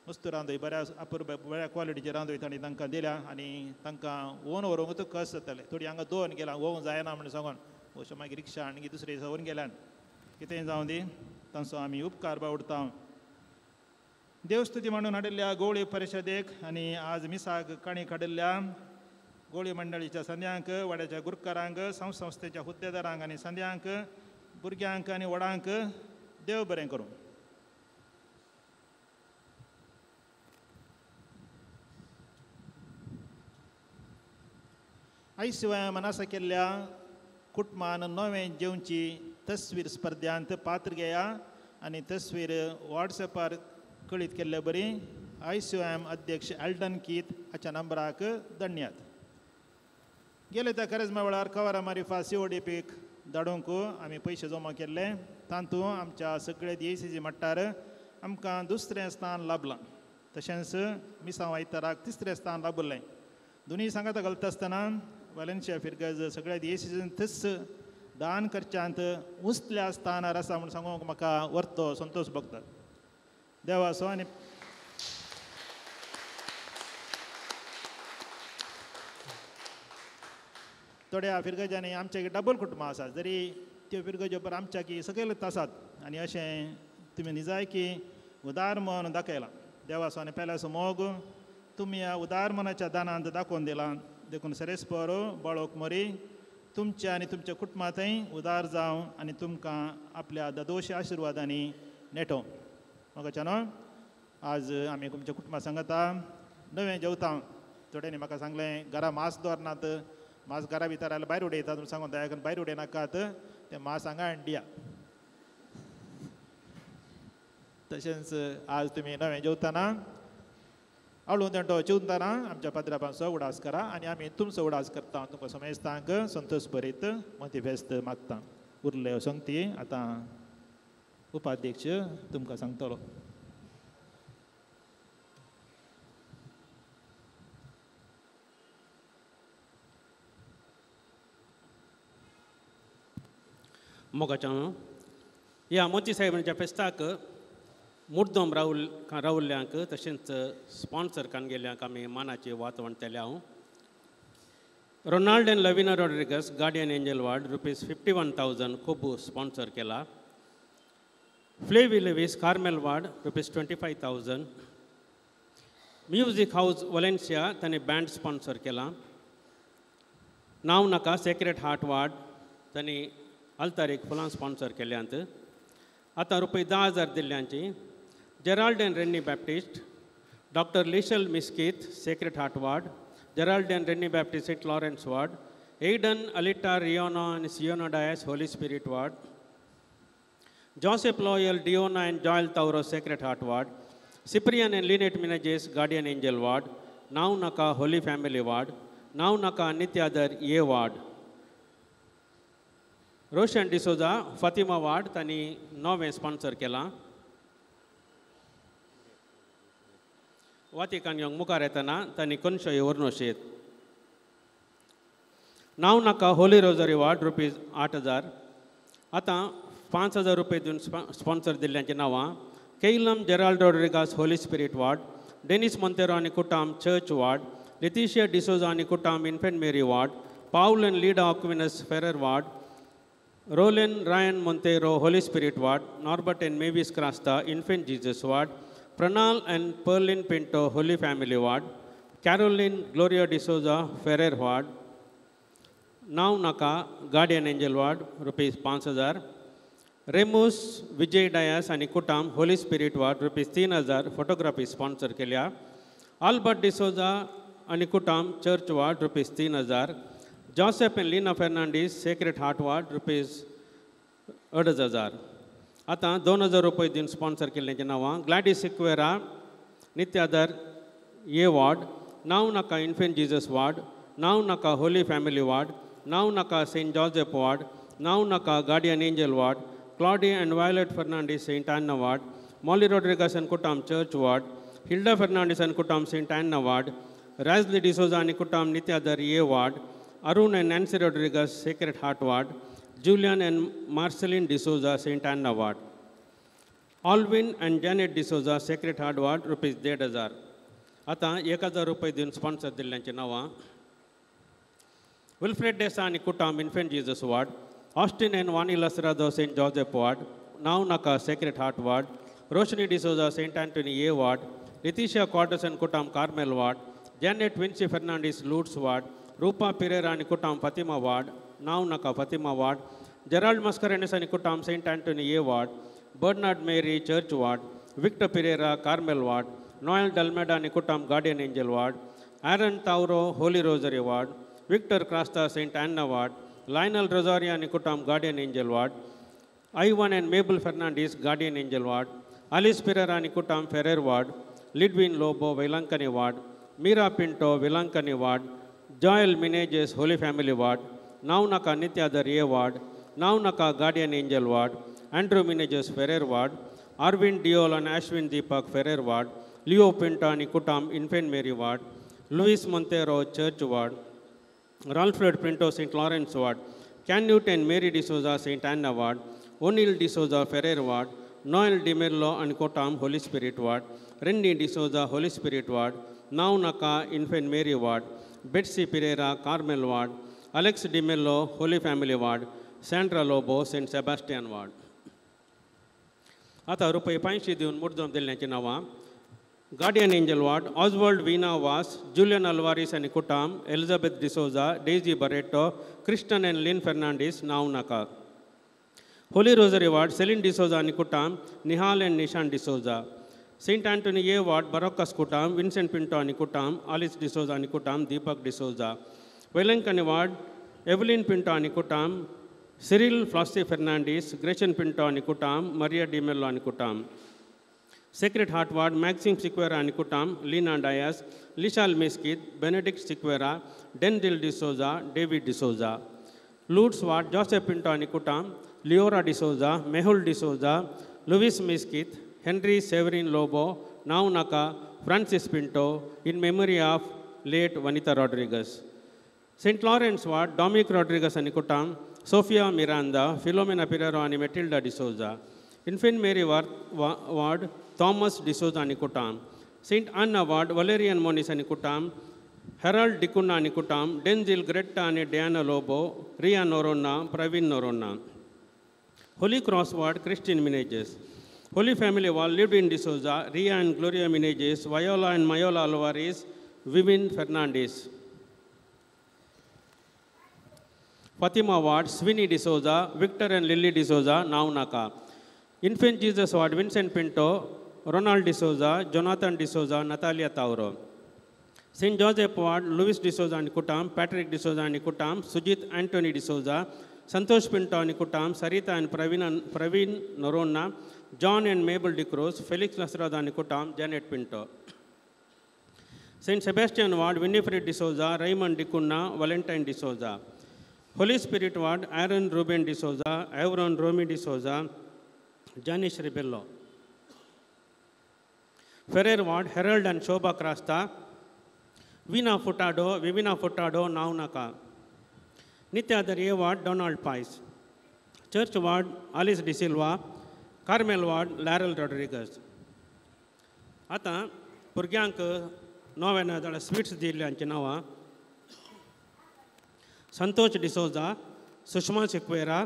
[SPEAKER 2] मस्त रांदोई बऱ्या बऱ्या क्वॉलिटीची रांदोई तांणी तांकां दिल्या. आनी तांकां व्होवन व्हरूंक कस जातालें. थोडी हांगा 2 गेलां व्होवंक जायना म्हणून सांगून. भविश्य मागीर रिक्षा आनी दुसरे व्हरून गेल्यान. कितेंय जावं दी तांचो आमी उपकार बावडटा. देवस्तुती म्हणून हाडिल्ल्या गवळी परिशदेक आनी आज मिसाक काणी काडिल्ल्या गोळी मंडळीच्या संध्यांक वाड्याच्या गुरकारांक संस्थेच्या हुद्देदारांक आनी संध्यांक भुरग्यांक आनी व्हडांक देव बरें करूं. आयज शिवाय मनासा केल्ल्या कुटुंबान नवें जेवची तस्वीर स्पर्धांत पात्र घेया आनी तस्वीर वॉट्सॅपार कळीत केल्ले बरी. ICOM अध्यक्ष एल्डन कीत हाच्या नंबराक धन्यवाद. गेले त्या करिश्मा वेळार कवरा मारिफा CODPक धाडूंक आमी पयशे जमा केल्ले. तातूंत आमच्या सगळे DICC मट्टार आमकां दुसरें स्थान लाभलां. तशेंच मिसांव आयताराक तिसरें स्थान लाभुल्लें. दोनूय सांगात घालता आसतना वालेन्सिया फिरगज सगळ्या DICCन थंस दान करच्यांत उंचल्या स्थानार आसा म्हूण सांगूंक म्हाका वर्तो संतोश भोगता. देवा असो आनी थोड्या फिरगजांनी आमचे डबल कुटुंबां आसात. जरी त्यो फिरगज्यो पर आमच्या की सकयलच आसात आनी अशें तुमी निजाय की उदार मन दाखयलां. देवा असो आनी पेल्याचो मोग तुमी ह्या उदार मनाच्या दानांत दाखोवन दिलां. देखून सरेस्पर बाळोक मरी तुमच्या आनी तुमच्या कुटुंबांतय उदार जावं आनी तुमकां आपल्या ददोशी आशिर्वादांनी नेटो. म्हाका न्हू आज आमी तुमच्या कुटुंबा सांगता नवें जेवता. थोड्यांनी म्हाका सांगलें घरा मांस दवरनात, मांस घरा भितर आयल्यार भायर उडयतात म्हूण सांगून दया करून भायर उडयनाकात, तें मांस हांगा हाडून दिया. तशेंच आज तुमी नवें जेवतना आवळून तेंटो चिंतना आमच्या पात्रांचो उडास करा आनी आमी तुमचो उडास करता. तुमकां समेस्तांक संतोश भरीत मती फेस्त मागता. उरल्यो संगती आतां उपाध्यक्ष तुमकां सांगतलो.
[SPEAKER 12] मोगाच्या ह्या मोती साहेबांच्या फेस्ताक मुद्दम रावल्ल्यांक तशेंच स्पॉन्सर कान गेल्ल्यांक आमी मानाची वातवण केल्या. Ronald and Lavina Rodrigues Guardian Angel Ward ₹51,000 खूब स्पॉन्सर केला. Flavy Lewis Carmel Ward ₹25,000. Music house Valencia तांणी बँड स्पॉन्सर केला. नाव नाका सेक्रेट हार्ट वार्ड तांणी अल्तारीक फुलां स्पॉन्सर केल्यांत. आतां ₹10,000 दिल्ल्यांची Gerald and Renny Baptist, doctor लिशल Miskith Sacred Heart Ward, Gerald and Renny Baptist Saint Lawrence Ward, Aidan Alita Riona and Siona Dias Holy Spirit Ward, Joseph Loyal, Diona and Joel Tauro Sacred Heart Ward, Cyprian and Lynette Minajes Guardian Angel Ward, Now Naka Holy Family Ward, Now Naka Nityadar A Ward, Roshan D'Souza Fatima Ward tani nove sponsor केला. Vatican Yong मुखार येतना तांणी कनशय वर्णोशेत. नाव नाका Holy Rosary ward ₹8,000. आतां ₹5,000 दिवन sponsor दिल्ल्यांची नांवां केलम Gerald Rodrigues Holy Spirit Ward, Dennis Monteiro आनी कुटाम चर्च वार्ड, लिथिशिया डिसोजा आनी कुटाम Infant Mary Ward, Paul and Lida Aquinas Ferrer Ward, Rolen Ryan Monteiro Holy Spirit Ward, Norbert and Mavis Crasta Infant Jesus Ward, Pranal and Perlin Pinto Holy Family Ward, Caroline Gloria D'Souza Ferrer Ward, Now Naka Guardian Angel Ward ₹5,000, Remus Vijay Dias and Kutam Holy Spirit Ward ₹3,000 photography sponsor केल्या. Albert D'Souza and Kutam Church Ward ₹3,000, Joseph and Lina Fernandez Sacred Heart Ward ₹8,000. आता ₹2,000 दिन sponsor केल्ल्याची नांवां ग्लॅडिस सिक्वेरा नित्यादर ए Ward, नाव नाका Infant Jesus ward, नाव नाका Holy Family Ward, नाव नाका सेंट जॉझेफ वार्ड, नाव नाका Guardian Angel Ward, Claudy and Violet Fernandes Saint Anna Ward, Molly Rodrigues and कुटाम Church Ward, Hilda Fernandes and कुटाम सेंट एन्ना वार्ड, राजली डिसोजा आणि कुटाम नित्यादर ए Ward, Arun and Nancy Rodrigues Sacred Heart Ward, Julian and Marceline D'Souza Saint Anna Ward, Alvin and Janet D'Souza Sacred Heart Ward ₹1,500. आता ₹1,000 दिवन sponsor दिल्ल्यांची नांवां Wilfred D'Sa आनी कुटाम Infant Jesus Ward, Austin and Vani Lasrado Saint Joseph Ward, नाव नाका Sacred Heart Ward, Roshni D'Souza Saint Antony A Ward, Leticia Quadros and कुटाम Carmel Ward, Janet Vinci Fernandez Lutz Ward, Rupa Pereira आणि कुटाम फातिमा वार्ड नाव नाका फातिमा वार्ड जेराल्ड मस्करेनेस आणि कुटाम Saint Antony A Ward Bernard Mary Church Ward Victor Pereira Carmel Ward Noel D'Almeida आणि कुटाम Guardian Angel Ward Aaron Tauro Holy Rosary Ward Victor Crasta Saint Anna Ward Lionel Rosario आणि कुटाम Guardian Angel Ward Ivan and Mabel Fernandes Guardian Angel Ward Alice Pereira आणि कुटाम Ferrer Ward Lidwin Lobo Velankanni Ward Meera Pinto Velankanni Ward Joel Menezes Holy Family Ward नाव नाका नित्यादर ए Ward नाव नाका Guardian Angel Ward Andrew Menezes Ferrer Ward Arvin Deol आणि Ashwin Deepak Ferrer Ward Leo Pinto आणि कुटाम Infant Mary Ward Louis Monteiro Church Ward Ralfred Pinto Saint Lawrence Ward Ken Newton Mary D'Souza Saint Anna Ward ओनिल D'Souza Ferrer Ward Noel D'Mello आणि कोटाम Holy Spirit Ward Renny D'Souza Holy Spirit Ward नाव नाका Infant Mary Ward Betsy Pereira Carmel Ward Alex D'Mello Holy Family ward Sandra Lobo Saint Sebastian Ward. आता रुपये 500 देऊन मुद्दम दिल्ल्याची नावां Guardian Angel Ward Oswald Veena Vas Julian Alvares आणि कुटाम Elizabeth D'Souza Daisy Barretto Kristen and Lynn Fernandes नाव नाका Holy Rosary Ward Celine D'Souza आणि कुटाम Nihal and Nishan D'Souza Saint Antony A Ward बरोकस कुटाम विन्सेंट पिंटो आणि कुटाम आलिस डिसोजा आणि कुटाम दीपक डिसोजा वेलंकनी वार्ड एव्हलिन पिंटो आणि कुटाम Cyril Flossy Fernandes Grecian Pinto आणि कुटाम मरिया डिमेल्लो आणि कुटाम Sacred Heart Ward Maxim Sequeira आणि कुटाम लीना डायस लिशाल Miskith Benedict Sequeira Denzil D'Souza David D'Souza Lourdes Ward Joseph Pinto आणि कुटाम Leora D'Souza Mehul D'Souza Louis Miskith Henry Severine Lobo नाव नाका Francis Pinto in memory of late Vanita Rodrigues Saint Lawrence Ward Dominic Rodrigues आणि कुटाम सोफिया मिरांदा फिलोमेना पिरेरो आणि Matilda D'Souza Infant Mary Ward Thomas D'Souza आणि कुटाम Saint Anna Ward Valerian Monis आणि कुटाम हेराल्ड डिकुना आणि कुटाम डेन्झिल ग्रेट्टा आणि Diana Lobo Riya Noronha Praveen Noronha Holy Cross Ward Kristin Menezes Holy Family Ward लिव्ड इन D'Souza Riya and Gloria Menezes Viola and Mayola Alvares Vivian Fernandes Fatima Ward Sweeny D'Souza Victor and Lily D'Souza नाव नाका Infant Jesus Ward Vincent Pinto Ronald D'Souza Jonathan D'Souza Natalia Tauro Saint Joseph Ward Louis D'Souza आणि कुटाम Patrick D'Souza आणि कुटाम Sujit Antony D'Souza Santosh Pinto आणि कुटाम Sarita and Pravin Noronha John and Mabel D'Cruz Felix Lasrado आणि कुटाम Janet Pinto Saint Sebastian ward Winifred D'Souza Raymond D'Cunha Valentine D'Souza Holy Spirit ward Aaron Ruben D'Souza Everon Romy D'Souza Janish Rebello Ferrer ward Harold and Shobha Crasta Vivina Furtado नाव नाका नित्यादर ए ward Donald Pais church ward Alice D'Silva Carmel ward Laurel Rodrigues. आता भुरग्यांक नव्यान जाल्यार sweets दिल्ल्यांची नांवां Santosh D'Souza Sushma Sequeira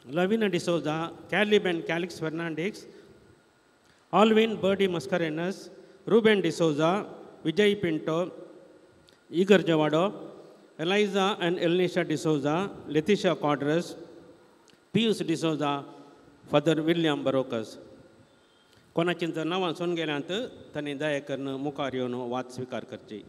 [SPEAKER 12] Lavina D'Souza Caleb and Calix Fernandes Alvin Birdie Mascarenhas Ruben D'Souza Vijay Pinto Igor जवाडो Eliza and Elnisha D'Souza Letisha Quadros Pius D'Souza Father William बरोकस. कोणाची जर नांवां सोन गेल्यांत तांणी दया करून मुखार येवन वाद स्विकार करची.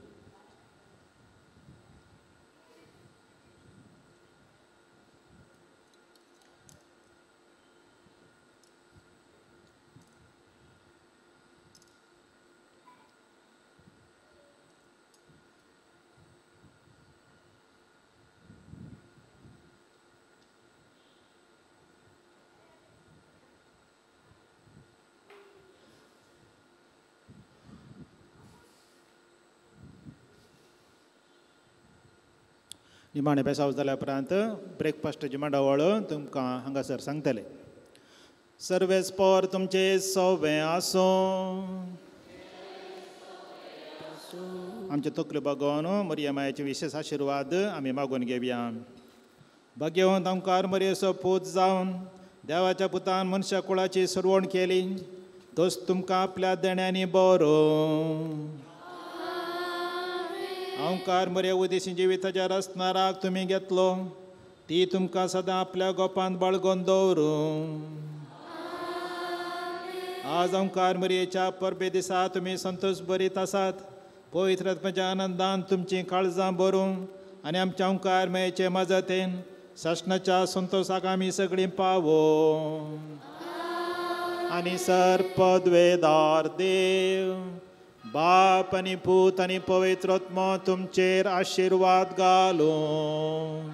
[SPEAKER 2] निमाणे बेसाव जाल्या उपरांत ब्रेकफास्टाची मांडावळ तुमकां हांगासर सांगतले. सर्वेस्पोर तुमचे सवें आसूं आमचे तकल्यो बगोवन मरिया मायेचे विशेष आशिर्वाद आमी मागून घेवया. भाग्यवंत आमकार मरियेचो पूत जावन देवाच्या पुतान मनशा कुळाची सुरवण केली तोच तुमकां आपल्या देण्यांनी बरो ओंकार मरे उदेशी जिविताच्या रचणाराक तुम्ही घेतलो ती तुमकां सदां आपल्या गोपांत बाळगून दवरूं. आज ओंकार मरयेच्या परबे दिसा तुम्ही संतोष भरीत आसात. पवित्र आत्म्याच्या आनंदान तुमची काळजां भरूं आनी आमच्या ओंकार मयेचे मजतेन सशनाच्या संतोषाक आमी सगळीं पावो. आनी सर्पद्वेदार देव बाप आनी पूत आनी पवित्र आत्मो तुमचेर आशिर्वाद घालूं.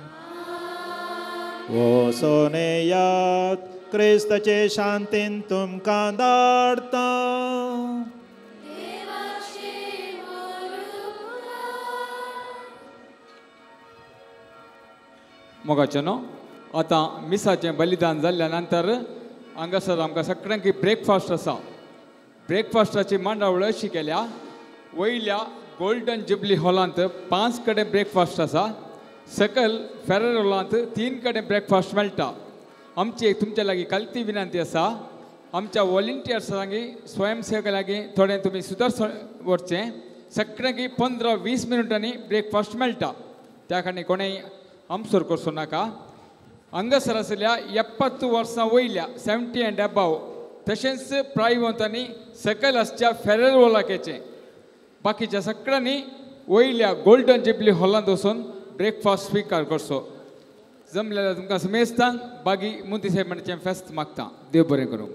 [SPEAKER 2] ओ सोनेयात क्रिस्ताचे शांतीन तुमकां धाडटा.
[SPEAKER 13] मोगाचे न्हू आतां मिसाचें बलिदान जाल्ल्या नंतर हांगासर आमकां सगळ्यांक ब्रेकफास्ट आसा. ब्रेकफास्टाची मांडावळ अशी केल्या वयल्या गोल्डन जुबली हॉलांत 5 कडेन ब्रेकफास्ट आसा. सकयल फेरर हॉलांत 3 कडेन ब्रेकफास्ट मेळटा. आमची एक तुमच्या लागीं कल्ती विनंती आसा. आमच्या वॉलंटियर्स लागीं स्वयंसेवका लागीं थोडें तुमी सुदार व्हरचें. सगळ्यांक 15-20 मिनटांनी ब्रेकफास्ट मेळटा. त्या खातीर कोणेंय आमसोर करचो नाका. हांगासर आसल्या 70 वर्सां वयल्या 70 एंड अबाव तशेंच प्रायवंतांनी सकयल आसच्या फेरर हॉलाकेचें बाकीच्या सगळ्यांनी वयल्या गोल्डन जुबली हॉलांत वचून ब्रेकफास्ट स्विकार करचो. जमलें जाल्यार तुमकां समेस्तांक बागी मुंती साहेबांचें फेस्त मागता. देव बरें करूं.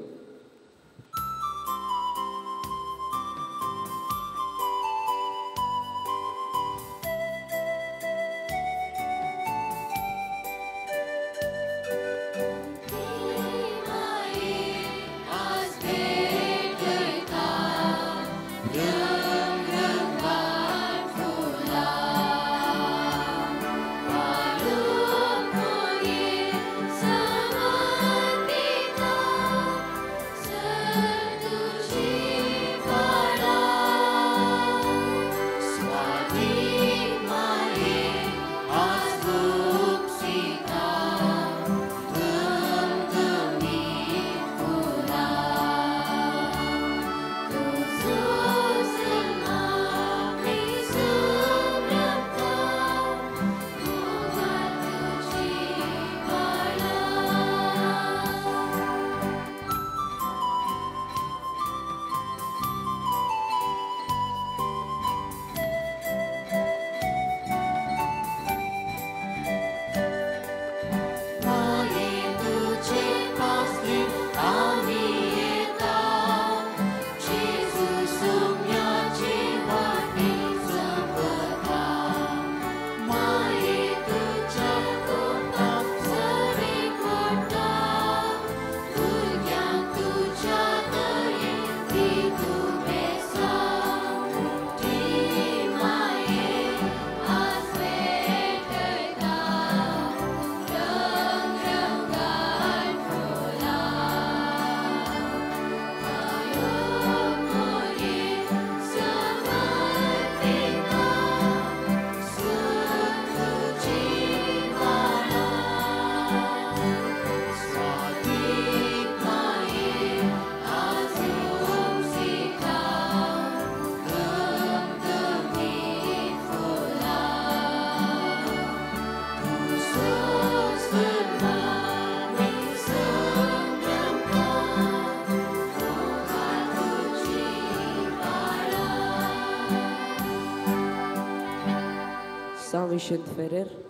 [SPEAKER 14] São Vicente Ferrer.